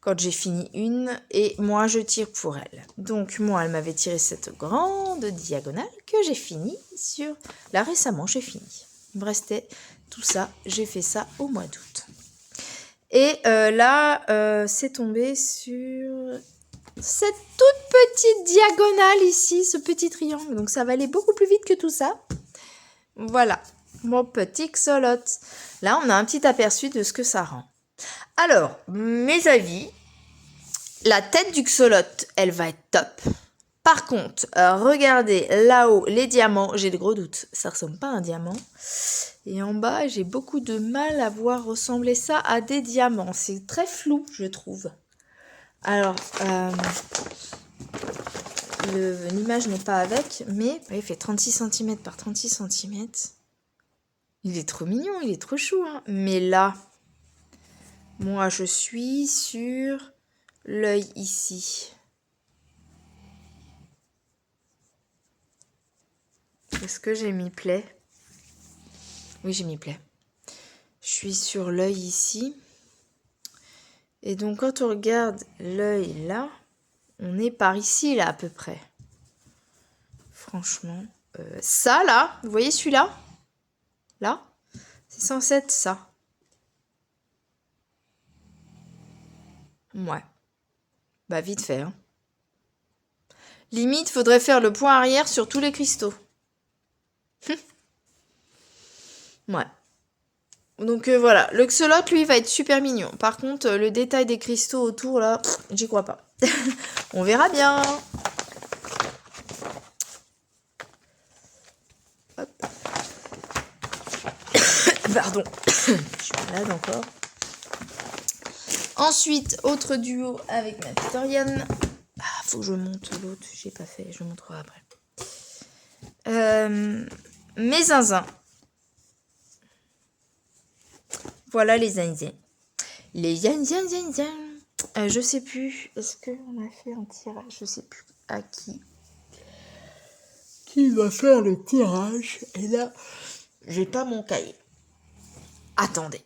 quand j'ai fini une et moi, je tire pour elle. Donc, moi, elle m'avait tiré cette grande diagonale que j'ai fini sur... Là, récemment, j'ai fini. Il me restait tout ça. J'ai fait ça au mois d'août. Et là, c'est tombé sur cette toute petite diagonale ici, ce petit triangle. Donc, ça va aller beaucoup plus vite que tout ça. Voilà, mon petit xolote. Là, on a un petit aperçu de ce que ça rend. Alors, mes avis, la tête du xolote, elle va être top. Par contre, regardez là-haut, les diamants, j'ai de gros doutes. Ça ressemble pas à un diamant. Et en bas, j'ai beaucoup de mal à voir ressembler ça à des diamants. C'est très flou, je trouve. Alors, l'image n'est pas avec, mais il fait 36 cm par 36 cm. Il est trop mignon, il est trop chou. Hein. Mais là, moi, je suis sur l'œil ici. Est-ce que j'ai mis play? Oui, j'ai mis play. Je suis sur l'œil ici. Et donc, quand on regarde l'œil là, on est par ici, là, à peu près. Franchement. Ça, là, vous voyez celui-là? Là, c'est censé être ça. Ouais. Bah, vite fait, hein. Limite, faudrait faire le point arrière sur tous les cristaux. Ouais. Donc voilà, le xolote, lui, va être super mignon. Par contre, le détail des cristaux autour, là, j'y crois pas. On verra bien. Hop. Pardon, je suis malade encore. Ensuite, autre duo avec ma petite Oriane. Ah, faut que je monte l'autre, j'ai pas fait, je montrerai après. Mes zinzins. Voilà les zinzins. Les zinzins. Je sais plus. Est-ce qu'on a fait un tirage? Je sais plus à qui. Qui va faire le tirage? Et là, j'ai pas mon cahier. Attendez.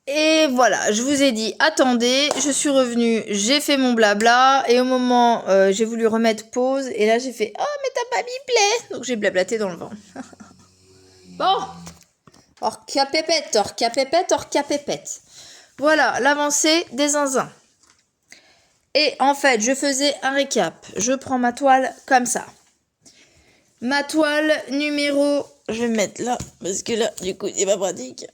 Et voilà, je vous ai dit, attendez, je suis revenue, j'ai fait mon blabla, et au moment, j'ai voulu remettre pause, et là j'ai fait, oh, mais t'as pas mis play. Donc j'ai blablaté dans le vent. Bon, orca pépette. Voilà, l'avancée des zinzins. Et en fait, je faisais un récap. Je prends ma toile comme ça. Ma toile numéro... Je vais me mettre là, parce que là, du coup, c'est pas pratique.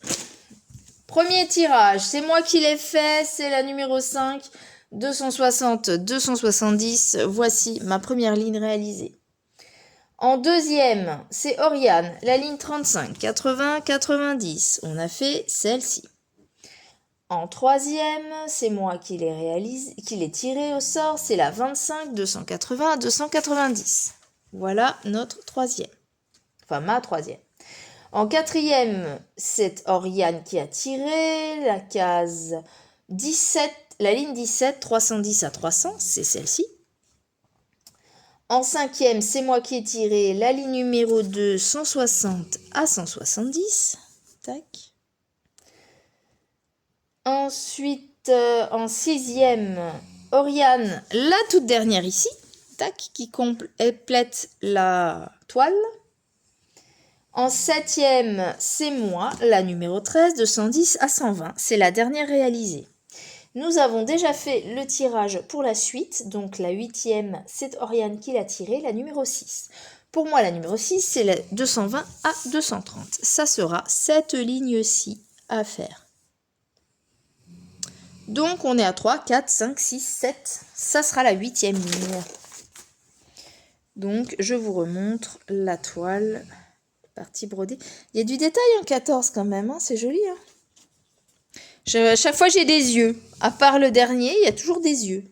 Premier tirage, c'est moi qui l'ai fait, c'est la numéro 5, 260, 270. Voici ma première ligne réalisée. En deuxième, c'est Oriane, la ligne 35, 80, 90. On a fait celle-ci. En troisième, c'est moi qui l'ai tiré au sort, c'est la 25, 280, 290. Voilà notre troisième. Enfin, ma troisième. En quatrième, c'est Oriane qui a tiré la case 17, la ligne 17, 310 à 300, c'est celle-ci. En cinquième, c'est moi qui ai tiré la ligne numéro 2, 160 à 170. Tac. Ensuite, en sixième, Oriane, la toute dernière ici, tac, qui complète la toile. En septième, c'est moi, la numéro 13, de 110 à 120. C'est la dernière réalisée. Nous avons déjà fait le tirage pour la suite. Donc la huitième, c'est Oriane qui l'a tirée, la numéro 6. Pour moi, la numéro 6, c'est la 220 à 230. Ça sera cette ligne-ci à faire. Donc on est à 3, 4, 5, 6, 7. Ça sera la huitième ligne. Donc je vous remontre la toile. Partie brodée. Il y a du détail en 14 quand même, hein, c'est joli. Hein. Chaque fois j'ai des yeux. À part le dernier, il y a toujours des yeux.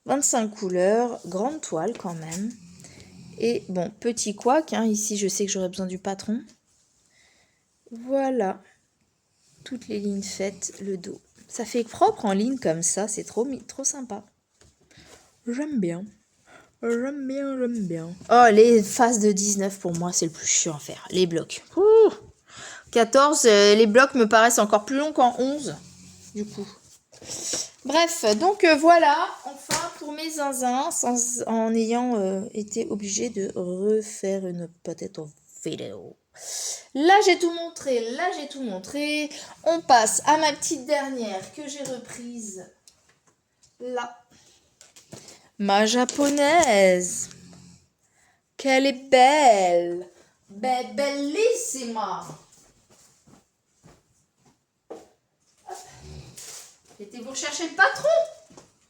25 couleurs, grande toile quand même. Et bon, petit couac, hein, ici je sais que j'aurais besoin du patron. Voilà. Toutes les lignes faites, le dos. Ça fait propre en ligne comme ça, c'est trop sympa. J'aime bien. J'aime bien, j'aime bien. Oh, les phases de 19, pour moi, c'est le plus chiant à faire. Les blocs. Ouh 14, les blocs me paraissent encore plus longs qu'en 11, du coup. Bref, donc voilà, enfin, pour mes zinzins, en ayant été obligée de refaire une peut-être vidéo. Là, j'ai tout montré. On passe à ma petite dernière que j'ai reprise. Là. Ma japonaise. Qu'elle est belle. Bellissima. J'étais pour chercher le patron.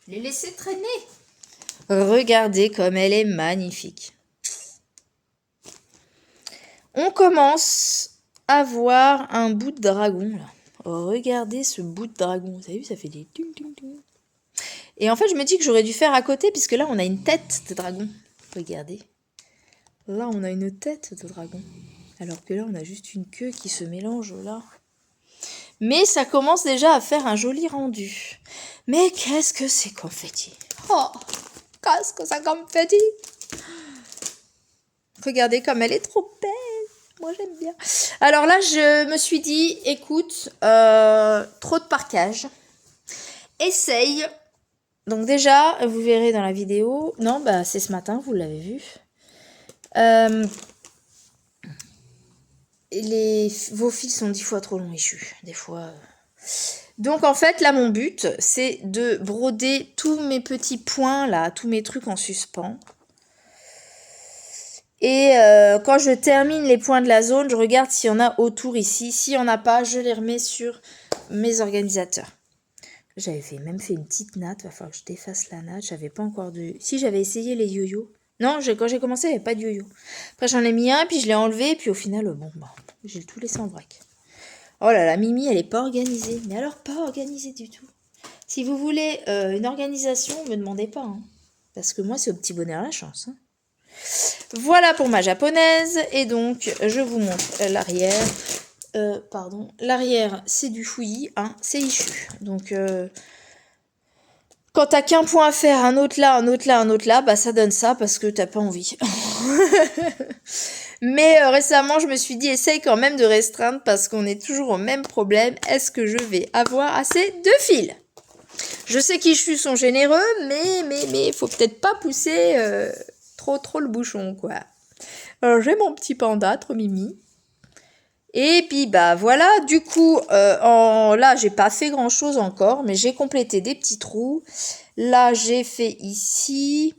Je l'ai laissé traîner. Regardez comme elle est magnifique. On commence à voir un bout de dragon là. Regardez ce bout de dragon. Vous avez vu, ça fait des ting ting ting. Et en fait, je me dis que j'aurais dû faire à côté, puisque là, on a une tête de dragon. Regardez. Là, on a une tête de dragon. Alors que là, on a juste une queue qui se mélange là. Mais ça commence déjà à faire un joli rendu. Mais qu'est-ce que c'est confetti? Oh, qu'est-ce que ça confetti? Regardez comme elle est trop belle. Moi, j'aime bien. Alors là, je me suis dit, écoute, trop de parquage. Essaye. Donc déjà, vous verrez dans la vidéo. Non, bah c'est ce matin, vous l'avez vu. Vos fils sont 10 fois trop longs, Michu. Des fois. Donc en fait, là, mon but, c'est de broder tous mes petits points, là, tous mes trucs en suspens. Et quand je termine les points de la zone, je regarde s'il y en a autour ici. S'il n'y en a pas, je les remets sur mes organisateurs. J'avais même fait une petite natte. Il va falloir que je défasse la natte. J'avais pas encore de... Si, j'avais essayé les yo-yo. Non, quand j'ai commencé, il n'y avait pas de yo-yo. Après, j'en ai mis un, puis je l'ai enlevé. Puis au final, bon, bah, j'ai tout laissé en vrac. Oh là là, Mimi, elle n'est pas organisée. Mais alors, pas organisée du tout. Si vous voulez une organisation, ne me demandez pas. Hein. Parce que moi, c'est au petit bonheur la chance. Hein. Voilà pour ma japonaise. Et donc, je vous montre l'arrière. Pardon. L'arrière, c'est du fouillis. Hein, c'est issu. Donc, quand t'as qu'un point à faire, un autre là, un autre là, un autre là, bah ça donne ça parce que t'as pas envie. Mais récemment, je me suis dit, essaye quand même de restreindre parce qu'on est toujours au même problème. Est-ce que je vais avoir assez de fils? Je sais qu'Ishu sont généreux, mais faut peut-être pas pousser trop le bouchon, quoi. Alors, j'ai mon petit panda, trop mimi. Et puis, bah voilà, du coup, là, j'ai pas fait grand-chose encore, mais j'ai complété des petits trous. Là, j'ai fait ici...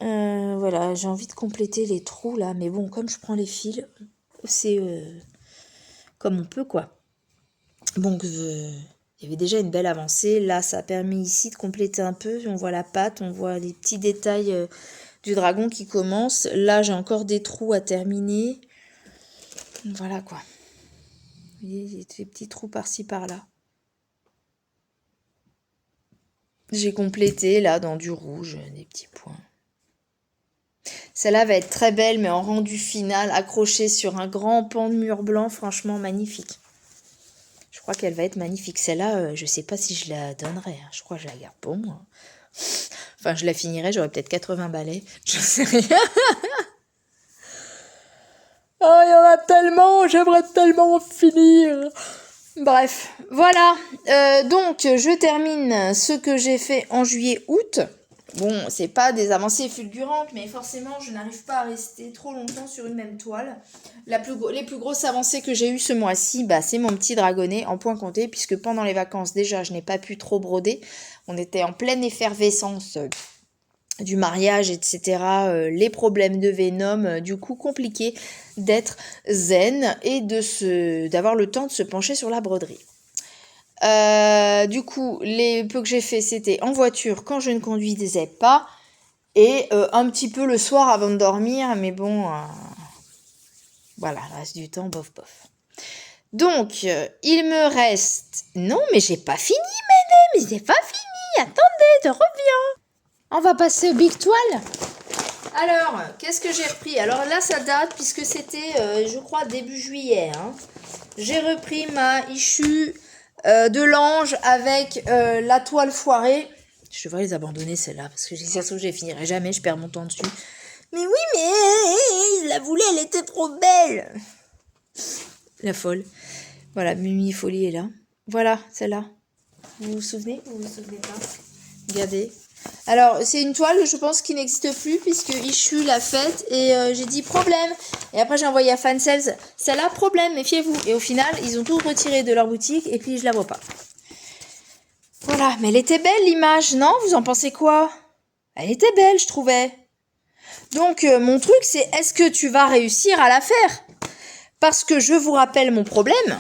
voilà, j'ai envie de compléter les trous là, mais bon, comme je prends les fils, c'est comme on peut quoi. Donc, il y avait déjà une belle avancée. Là, ça a permis ici de compléter un peu. On voit la patte, on voit les petits détails du dragon qui commence. Là, j'ai encore des trous à terminer. Voilà quoi. voyez, il y a des petits trous par-ci, par-là. J'ai complété, là, dans du rouge, des petits points. Celle-là va être très belle, mais en rendu final, accrochée sur un grand pan de mur blanc, franchement magnifique. Je crois qu'elle va être magnifique. Celle-là, je sais pas si je la donnerai. Hein. Je crois que je la garde pour moi. Enfin, je la finirai, j'aurai peut-être 80 balais. Je sais rien. Oh, il y en a tellement, j'aimerais tellement finir. Bref, voilà. Donc, je termine ce que j'ai fait en juillet-août. Bon, c'est pas des avancées fulgurantes, mais forcément, je n'arrive pas à rester trop longtemps sur une même toile. Les plus grosses avancées que j'ai eues ce mois-ci, c'est mon petit dragonnet en point compté, puisque pendant les vacances, déjà, je n'ai pas pu trop broder. On était en pleine effervescence du mariage, etc. Les problèmes de Venom, du coup, compliqué d'être zen et d'avoir le temps de se pencher sur la broderie. Du coup, les peu que j'ai fait, c'était en voiture quand je ne conduisais pas et un petit peu le soir avant de dormir, mais bon, voilà, le reste du temps, bof bof. Donc, il me reste... Non, mais j'ai pas fini, mais j'ai pas fini, attendez, je reviens. On va passer aux big toiles. Alors, qu'est-ce que j'ai repris? Alors là, ça date puisque c'était, je crois, début juillet. Hein. J'ai repris ma issue de l'ange avec la toile foirée. Je devrais les abandonner celle-là parce que ça se trouve je les finirai jamais, je perds mon temps dessus. Mais oui, mais je la voulais, elle était trop belle. La folle. Voilà, Mimi Folie est là. Voilà, celle-là. Vous vous souvenez ou vous vous souvenez pas? Regardez. Alors, c'est une toile, je pense, qui n'existe plus, puisque Ishu l'a faite, et j'ai dit problème. Et après, j'ai envoyé à Fansales, celle-là, problème, méfiez-vous. Et au final, ils ont tout retiré de leur boutique, et puis je la vois pas. Voilà, mais elle était belle, l'image, non? Vous en pensez quoi? Elle était belle, je trouvais. Donc, mon truc, c'est est-ce que tu vas réussir à la faire? Parce que je vous rappelle mon problème.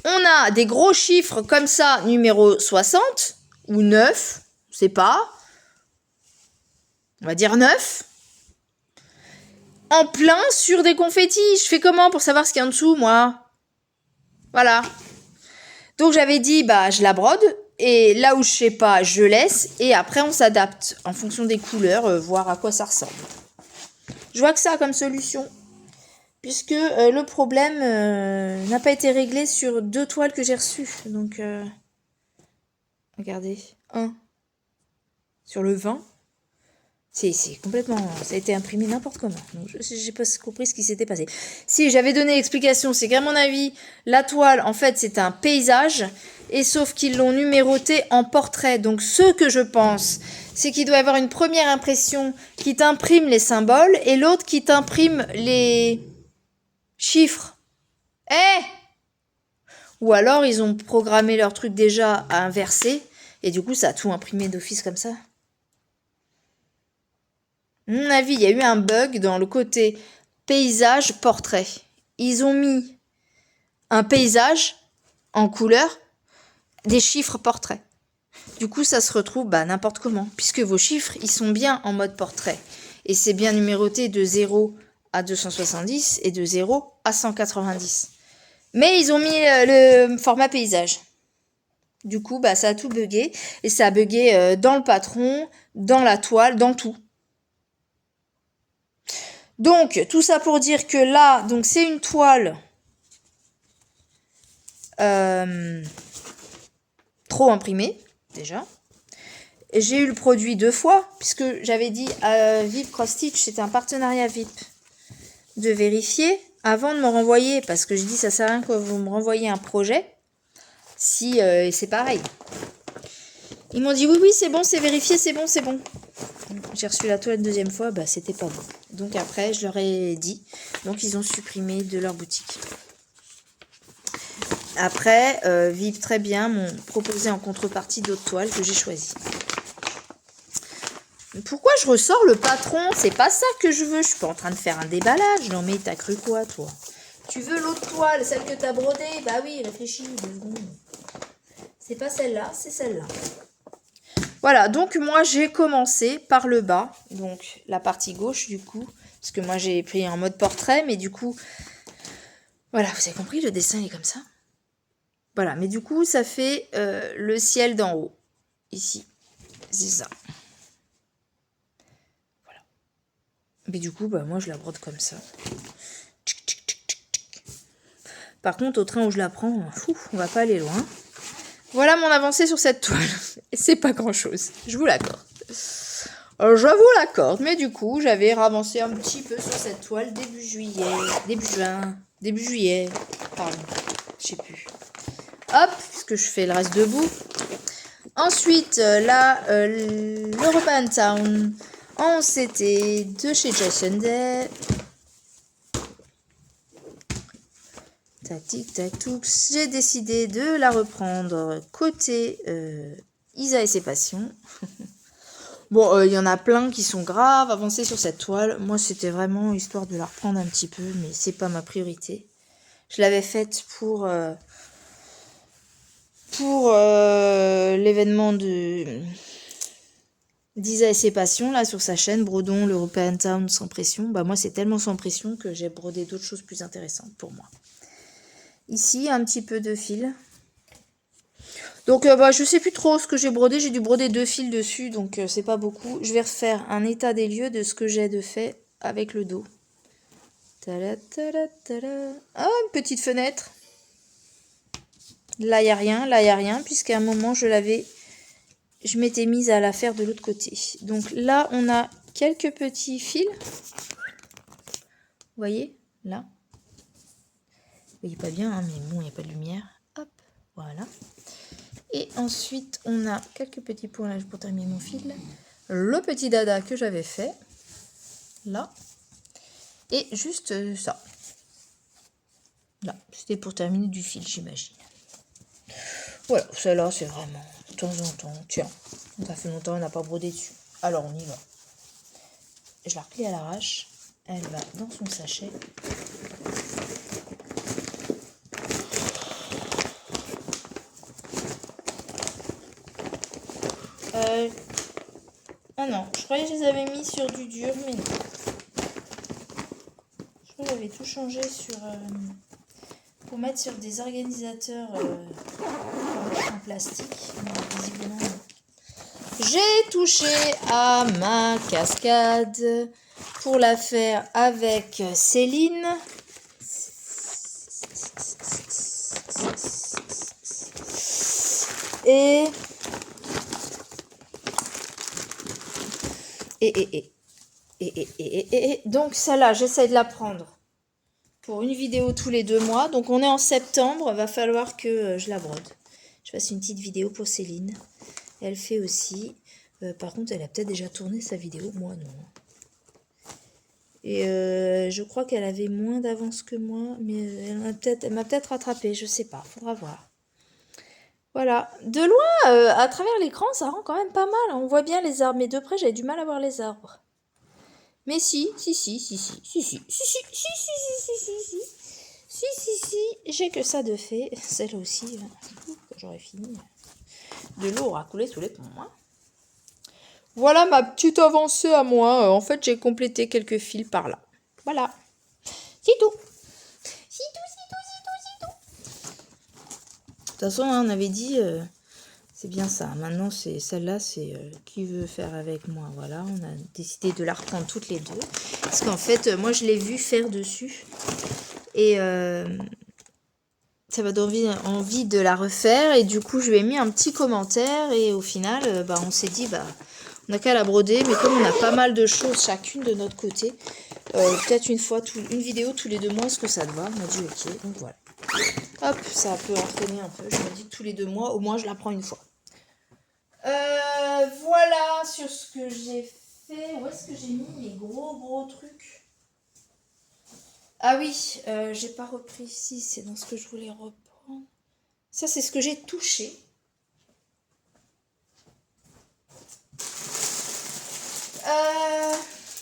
On a des gros chiffres comme ça, numéro 60, ou 9, je sais pas. On va dire 9. En plein sur des confettis. Je fais comment pour savoir ce qu'il y a en dessous, moi? Voilà. Donc j'avais dit, je la brode. Et là où je sais pas, je laisse. Et après, on s'adapte en fonction des couleurs, voir à quoi ça ressemble. Je vois que ça comme solution. Puisque le problème n'a pas été réglé sur 2 toiles que j'ai reçues. Donc, regardez. 1. Sur le 20. C'est complètement... Ça a été imprimé n'importe comment. Donc, j'ai pas compris ce qui s'était passé. Si, j'avais donné l'explication. C'est qu'à mon avis, la toile, en fait, c'est un paysage. Et sauf qu'ils l'ont numéroté en portrait. Donc, ce que je pense, c'est qu'il doit y avoir une première impression qui t'imprime les symboles. Et l'autre qui t'imprime les chiffres. Ou alors, ils ont programmé leur truc déjà à inverser. Et du coup, ça a tout imprimé d'office comme ça. À mon avis, il y a eu un bug dans le côté paysage-portrait. Ils ont mis un paysage en couleur, des chiffres portrait. Du coup, ça se retrouve n'importe comment, puisque vos chiffres, ils sont bien en mode portrait. Et c'est bien numéroté de 0 à 270 et de 0 à 190. Mais ils ont mis le format paysage. Du coup, ça a tout bugué. Et ça a bugué dans le patron, dans la toile, dans tout. Donc, tout ça pour dire que là, donc c'est une toile trop imprimée, déjà. J'ai eu le produit 2 fois, puisque j'avais dit à VIP Cross Stitch, c'était un partenariat VIP, de vérifier avant de me renvoyer, parce que je dis ça sert à rien que vous me renvoyez un projet, si c'est pareil. Ils m'ont dit oui, c'est bon, c'est vérifié, c'est bon, c'est bon. J'ai reçu la toile une 2e fois, c'était pas bon. Donc après, je leur ai dit. Donc ils ont supprimé de leur boutique. Après, VIP très bien m'ont proposé en contrepartie d'autres toiles que j'ai choisies. Pourquoi je ressors le patron? C'est pas ça que je veux. Je suis pas en train de faire un déballage. Non mais t'as cru quoi, toi? Tu veux l'autre toile, celle que t'as brodée? Bah oui, réfléchis 2 secondes. C'est pas celle-là, c'est celle-là. Voilà, donc moi j'ai commencé par le bas, donc la partie gauche du coup, parce que moi j'ai pris en mode portrait, mais du coup, Voilà, vous avez compris, le dessin il est comme ça. Voilà, mais du coup, ça fait le ciel d'en haut. Ici, c'est ça. Voilà. Mais du coup, bah, moi, je la brode comme ça. Par contre, au train où je la prends, on va pas aller loin. Voilà mon avancée sur cette toile. Et c'est pas grand-chose, je vous l'accorde. Je vous l'accorde, mais du coup, j'avais ravancé un petit peu sur cette toile début juillet, pardon, je sais plus. Hop, puisque je fais le reste debout. Ensuite, là, l'European Town en CT de chez Jason Day. Tac, tac, touk. J'ai décidé de la reprendre côté Isa et ses passions. Bon, il y en a plein qui sont graves avancés sur cette toile. Moi, c'était vraiment histoire de la reprendre un petit peu, mais c'est pas ma priorité. Je l'avais faite pour l'événement d'Isa et ses passions, là, sur sa chaîne, Brodon, l'European Town sans pression. Bah, moi, c'est tellement sans pression que j'ai brodé d'autres choses plus intéressantes pour moi. Ici, un petit peu de fil. Donc, bah, je sais plus trop ce que j'ai brodé. J'ai dû broder 2 fils dessus, donc c'est pas beaucoup. Je vais refaire un état des lieux de ce que j'ai de fait avec le dos. Tada, tada, tada. Ah, une petite fenêtre. Là, il n'y a rien, puisqu'à un moment, je m'étais mise à la faire de l'autre côté. Donc là, on a quelques petits fils. Vous voyez, là. Vous voyez pas bien, hein, mais bon, il n'y a pas de lumière. Hop, voilà. Et ensuite, on a quelques petits points pour terminer mon fil. Le petit dada que j'avais fait. Là. Et juste ça. Là, c'était pour terminer du fil, j'imagine. Voilà, celle-là, c'est vraiment de temps en temps. Tiens, ça fait longtemps, on n'a pas brodé dessus. Alors, on y va. Je la replie à l'arrache. Elle va dans son sachet. Ah non, je croyais que je les avais mis sur du dur, mais non. Je crois que j'avais tout changé sur... pour mettre sur des organisateurs en plastique. Mais visiblement, non. J'ai touché à ma cascade pour la faire avec Céline. Et donc celle-là, j'essaie de la prendre pour une vidéo tous les 2 mois. Donc on est en septembre, il va falloir que je la brode. Je fasse une petite vidéo pour Céline. Elle fait aussi. Par contre, elle a peut-être déjà tourné sa vidéo, moi non. Et je crois qu'elle avait moins d'avance que moi, mais elle m'a peut-être rattrapée, je sais pas, faudra voir. Voilà, de loin, à travers l'écran, ça rend quand même pas mal. On voit bien les arbres, mais de près, j'avais du mal à voir les arbres. Mais si, j'ai que ça de fait. Celle aussi, quand j'aurai fini. De l'eau aura coulé sous les ponts. Hein. Voilà ma petite avancée à moi. En fait, j'ai complété quelques fils par là. Voilà. C'est tout. De toute façon, hein, on avait dit, c'est bien ça. Maintenant, c'est celle-là, c'est qui veut faire avec moi. Voilà, on a décidé de la reprendre toutes les deux. Parce qu'en fait, moi, je l'ai vu faire dessus. Et ça m'a donné envie de la refaire. Et du coup, je lui ai mis un petit commentaire. Et au final, on s'est dit, on n'a qu'à la broder. Mais comme on a pas mal de choses chacune de notre côté, peut-être une vidéo tous les 2 mois, est-ce que ça te va? On m'a dit ok, donc voilà. Hop, ça peut entraîner un peu. Je me dis que tous les 2 mois, au moins, je la prends une fois. Voilà sur ce que j'ai fait. Où est-ce que j'ai mis mes gros trucs? Ah oui, j'ai pas repris ici. C'est dans ce que je voulais reprendre. Ça, c'est ce que j'ai touché.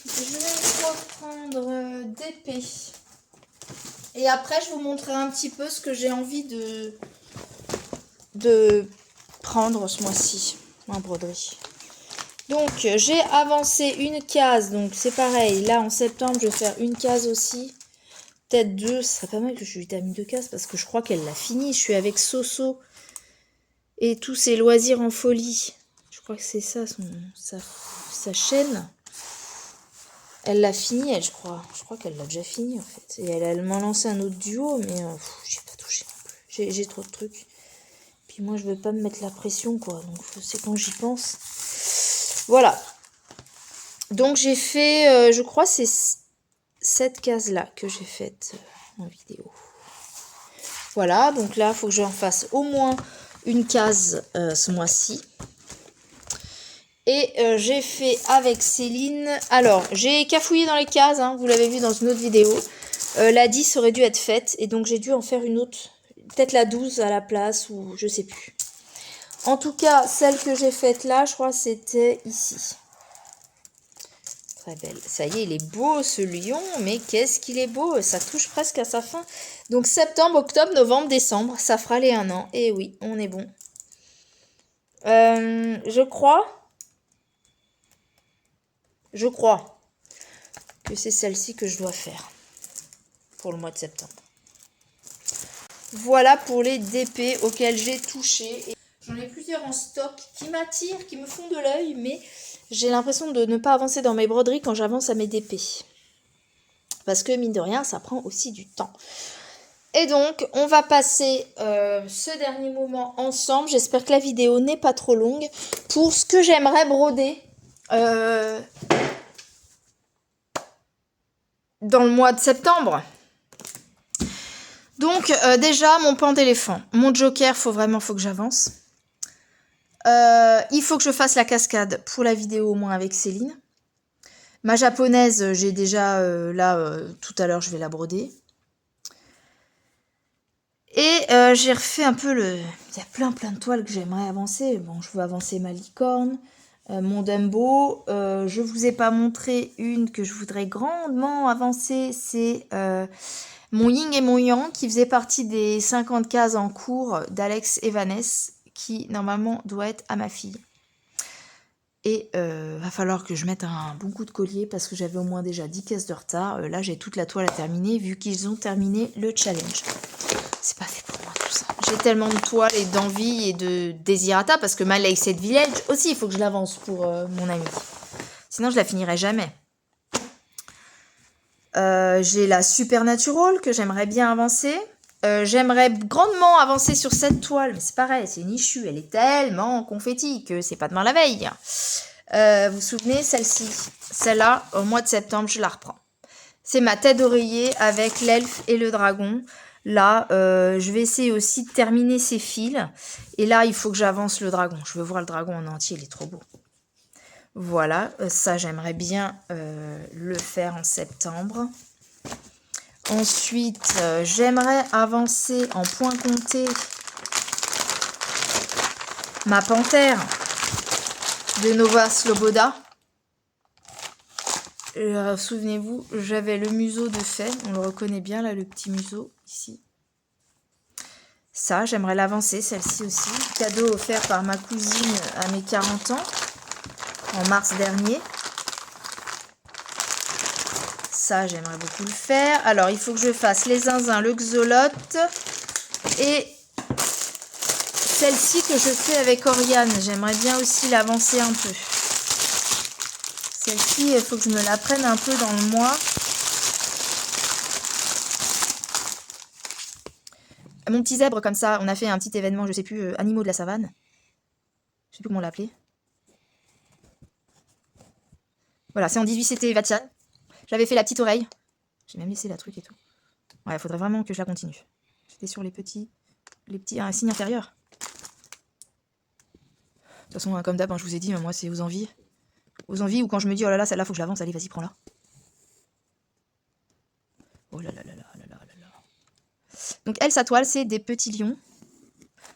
Je vais reprendre d'épée. Et après, je vous montrerai un petit peu ce que j'ai envie de prendre ce mois-ci en broderie. Donc, j'ai avancé une case. Donc, c'est pareil. Là, en septembre, je vais faire une case aussi peut-être 2. Ce serait pas mal que je lui termine 2 cases parce que je crois qu'elle l'a fini. Je suis avec Soso et tous ses loisirs en folie. Je crois que c'est ça sa chaîne. Elle l'a fini, elle, je crois. Je crois qu'elle l'a déjà fini, en fait. Et elle m'a lancé un autre duo, mais j'ai pas touché non plus. J'ai trop de trucs. Puis moi, je veux pas me mettre la pression, quoi. Donc, c'est quand j'y pense. Voilà. Donc, j'ai fait, je crois, c'est cette case-là que j'ai faite en vidéo. Voilà. Donc là, il faut que j'en fasse au moins une case ce mois-ci. Et j'ai fait avec Céline... Alors, j'ai cafouillé dans les cases, hein, vous l'avez vu dans une autre vidéo. La 10 aurait dû être faite, et donc j'ai dû en faire une autre. Peut-être la 12 à la place, ou je sais plus. En tout cas, celle que j'ai faite là, je crois c'était ici. Très belle. Ça y est, il est beau ce lion, mais qu'est-ce qu'il est beau. Ça touche presque à sa fin. Donc septembre, octobre, novembre, décembre, ça fera les 1 an. Et oui, on est bon. Je crois que c'est celle-ci que je dois faire pour le mois de septembre. Voilà pour les DP auxquels j'ai touché. J'en ai plusieurs en stock qui m'attirent, qui me font de l'œil, mais j'ai l'impression de ne pas avancer dans mes broderies quand j'avance à mes DP. Parce que mine de rien, ça prend aussi du temps. Et donc, on va passer ce dernier moment ensemble. J'espère que la vidéo n'est pas trop longue. Pour ce que j'aimerais broder dans le mois de septembre. Donc, déjà, mon pan d'éléphant. Mon joker, faut que j'avance. Il faut que je fasse la cascade pour la vidéo au moins avec Céline. Ma japonaise, j'ai déjà, tout à l'heure, je vais la broder. Et j'ai refait un peu le... Il y a plein de toiles que j'aimerais avancer. Bon, je veux avancer ma licorne, mon Dumbo. Je vous ai pas montré une que je voudrais grandement avancer. C'est mon Yin et mon Yang qui faisait partie des 50 cases en cours d'Alex et Vanessa qui normalement doit être à ma fille. Et va falloir que je mette un bon coup de collier parce que j'avais au moins déjà 10 cases de retard. Là, j'ai toute la toile à terminer vu qu'ils ont terminé le challenge. C'est pas fait pour moi tout ça. J'ai tellement de toiles et d'envie et de désirata parce que ma Lakeside Village aussi, il faut que je l'avance pour mon ami. Sinon, je la finirai jamais. J'ai la Supernatural que j'aimerais bien avancer. J'aimerais grandement avancer sur cette toile, mais c'est pareil, c'est une issue, elle est tellement confetti que c'est pas demain la veille. Vous vous souvenez, celle-ci, celle-là, au mois de septembre, je la reprends. C'est ma tête d'oreiller avec l'elfe et le dragon. Là, je vais essayer aussi de terminer ces fils. Et là, il faut que j'avance le dragon. Je veux voir le dragon en entier, il est trop beau. Voilà, ça, j'aimerais bien le faire en septembre. Ensuite, j'aimerais avancer en point compté ma panthère de Nova Sloboda. Souvenez-vous, j'avais le museau de fée, on le reconnaît bien là, le petit museau ici. Ça, j'aimerais l'avancer, celle-ci aussi. Cadeau offert par ma cousine à mes 40 ans, en mars dernier. Ça, j'aimerais beaucoup le faire. Alors, il faut que je fasse les zinzins, le xolote et celle-ci que je fais avec Oriane. J'aimerais bien aussi l'avancer un peu. Celle-ci, il faut que je me la prenne un peu dans le mois. Mon petit zèbre, comme ça, on a fait un petit événement, je sais plus, animaux de la savane. Je sais plus comment l'appeler. Voilà, c'est en 18, c'était Vatian. J'avais fait la petite oreille. J'ai même laissé la truc et tout. Ouais, il faudrait vraiment que je la continue. J'étais sur les petits signes inférieurs. De toute façon, comme d'hab, je vous ai dit, moi, c'est aux envies. Aux envies, ou quand je me dis, oh là là, celle-là, faut que je l'avance, allez, vas-y, prends-la. Oh là là là là là là là là. Donc, elle, sa toile, c'est des petits lions.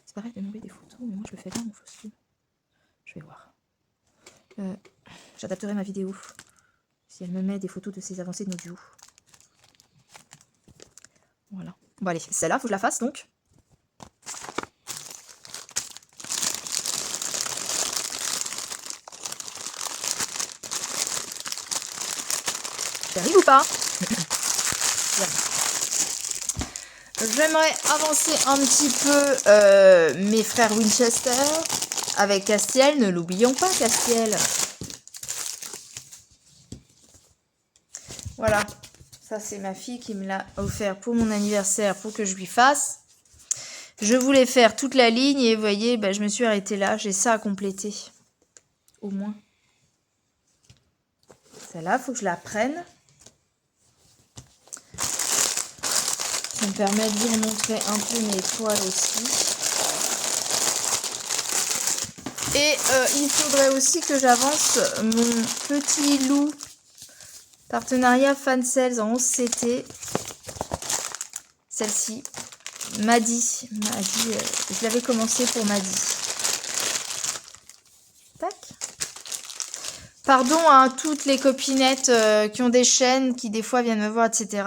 C'est pareil de m'envoyer des photos, mais moi, je le fais bien, mon faux. Je vais voir. J'adapterai ma vidéo. Si elle me met des photos de ses avancées de nos duos. Voilà. Bon, allez, celle-là, faut que je la fasse, donc. J'arrive ou pas? J'aimerais avancer un petit peu mes frères Winchester avec Castiel. Ne l'oublions pas, Castiel. Voilà. Ça, c'est ma fille qui me l'a offert pour mon anniversaire pour que je lui fasse. Je voulais faire toute la ligne et vous voyez, je me suis arrêtée là. J'ai ça à compléter. Au moins. Celle-là, il faut que je la prenne. Ça me permet de vous montrer un peu mes toiles aussi. Et il faudrait aussi que j'avance mon petit loup partenariat fan sales en 11 CT. Celle-ci. Maddy. Je l'avais commencé pour Maddy. Tac. Pardon à toutes les copinettes qui ont des chaînes, qui des fois viennent me voir, etc.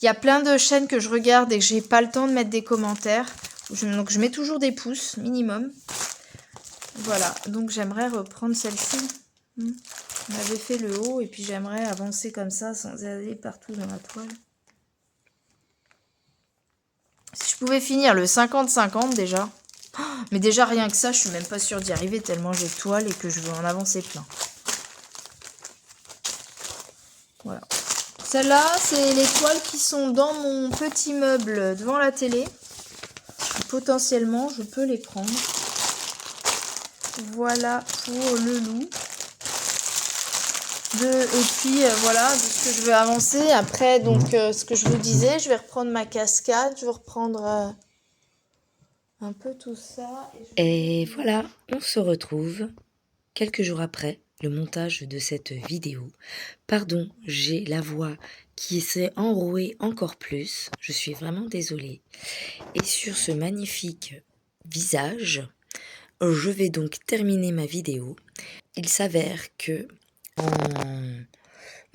Il y a plein de chaînes que je regarde et que j'ai pas le temps de mettre des commentaires. Donc je mets toujours des pouces, minimum. Voilà, donc j'aimerais reprendre celle-ci. On avait fait le haut et puis j'aimerais avancer comme ça sans aller partout dans la toile. Si je pouvais finir le 50-50 déjà. Oh, mais déjà rien que ça, je suis même pas sûre d'y arriver tellement j'ai de toile et que je veux en avancer plein. Voilà. Celle-là, c'est les toiles qui sont dans mon petit meuble devant la télé. Potentiellement, je peux les prendre. Voilà pour le loup. Et puis voilà de ce que je vais avancer. Après, donc ce que je vous disais, je vais reprendre ma cascade. Je vais reprendre un peu tout ça. Et voilà, on se retrouve quelques jours après le montage de cette vidéo. Pardon, j'ai la voix qui s'est enrouée encore plus. Je suis vraiment désolée. Et sur ce magnifique visage, je vais donc terminer ma vidéo. Il s'avère que en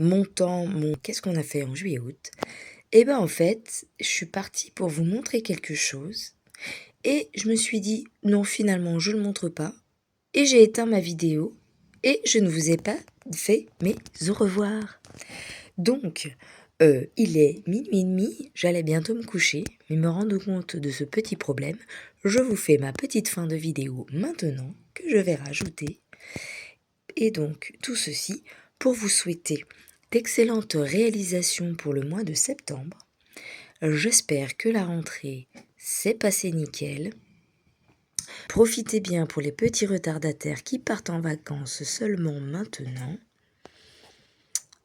montant mon... Qu'est-ce qu'on a fait en juillet-août? Et en fait, je suis partie pour vous montrer quelque chose. Et je me suis dit, non, finalement, je ne le montre pas. Et j'ai éteint ma vidéo. Et je ne vous ai pas fait mes au revoir. Donc, il est minuit et demi, j'allais bientôt me coucher, mais me rendre compte de ce petit problème, je vous fais ma petite fin de vidéo maintenant, que je vais rajouter. Et donc, tout ceci pour vous souhaiter d'excellentes réalisations pour le mois de septembre. J'espère que la rentrée s'est passée nickel. Profitez bien pour les petits retardataires qui partent en vacances seulement maintenant.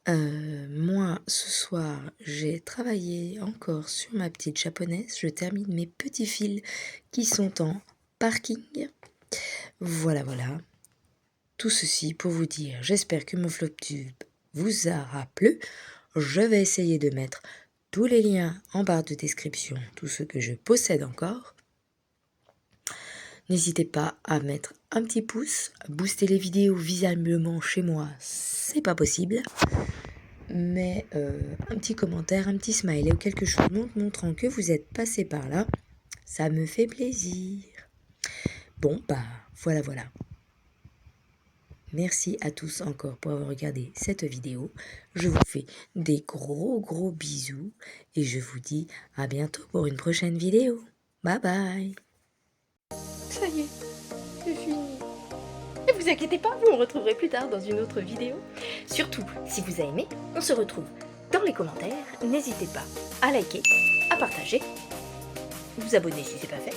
Moi, ce soir, j'ai travaillé encore sur ma petite japonaise. Je termine mes petits fils qui sont en parking. Voilà. Tout ceci pour vous dire, j'espère que mon FlopTube vous aura plu. Je vais essayer de mettre tous les liens en barre de description, tout ce que je possède encore. N'hésitez pas à mettre un petit pouce, à booster les vidéos. Visiblement chez moi, c'est pas possible. Mais un petit commentaire, un petit smiley ou quelque chose montrant que vous êtes passé par là, ça me fait plaisir. Bon, voilà. Merci à tous encore pour avoir regardé cette vidéo. Je vous fais des gros bisous et je vous dis à bientôt pour une prochaine vidéo. Bye bye. Ça y est, c'est fini. Ne vous inquiétez pas, vous me retrouverez plus tard dans une autre vidéo. Surtout, si vous avez aimé, on se retrouve dans les commentaires. N'hésitez pas à liker, à partager, vous abonner si c'est pas fait,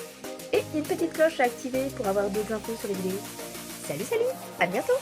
et une petite cloche à activer pour avoir d'autres infos sur les vidéos. Salut, à bientôt!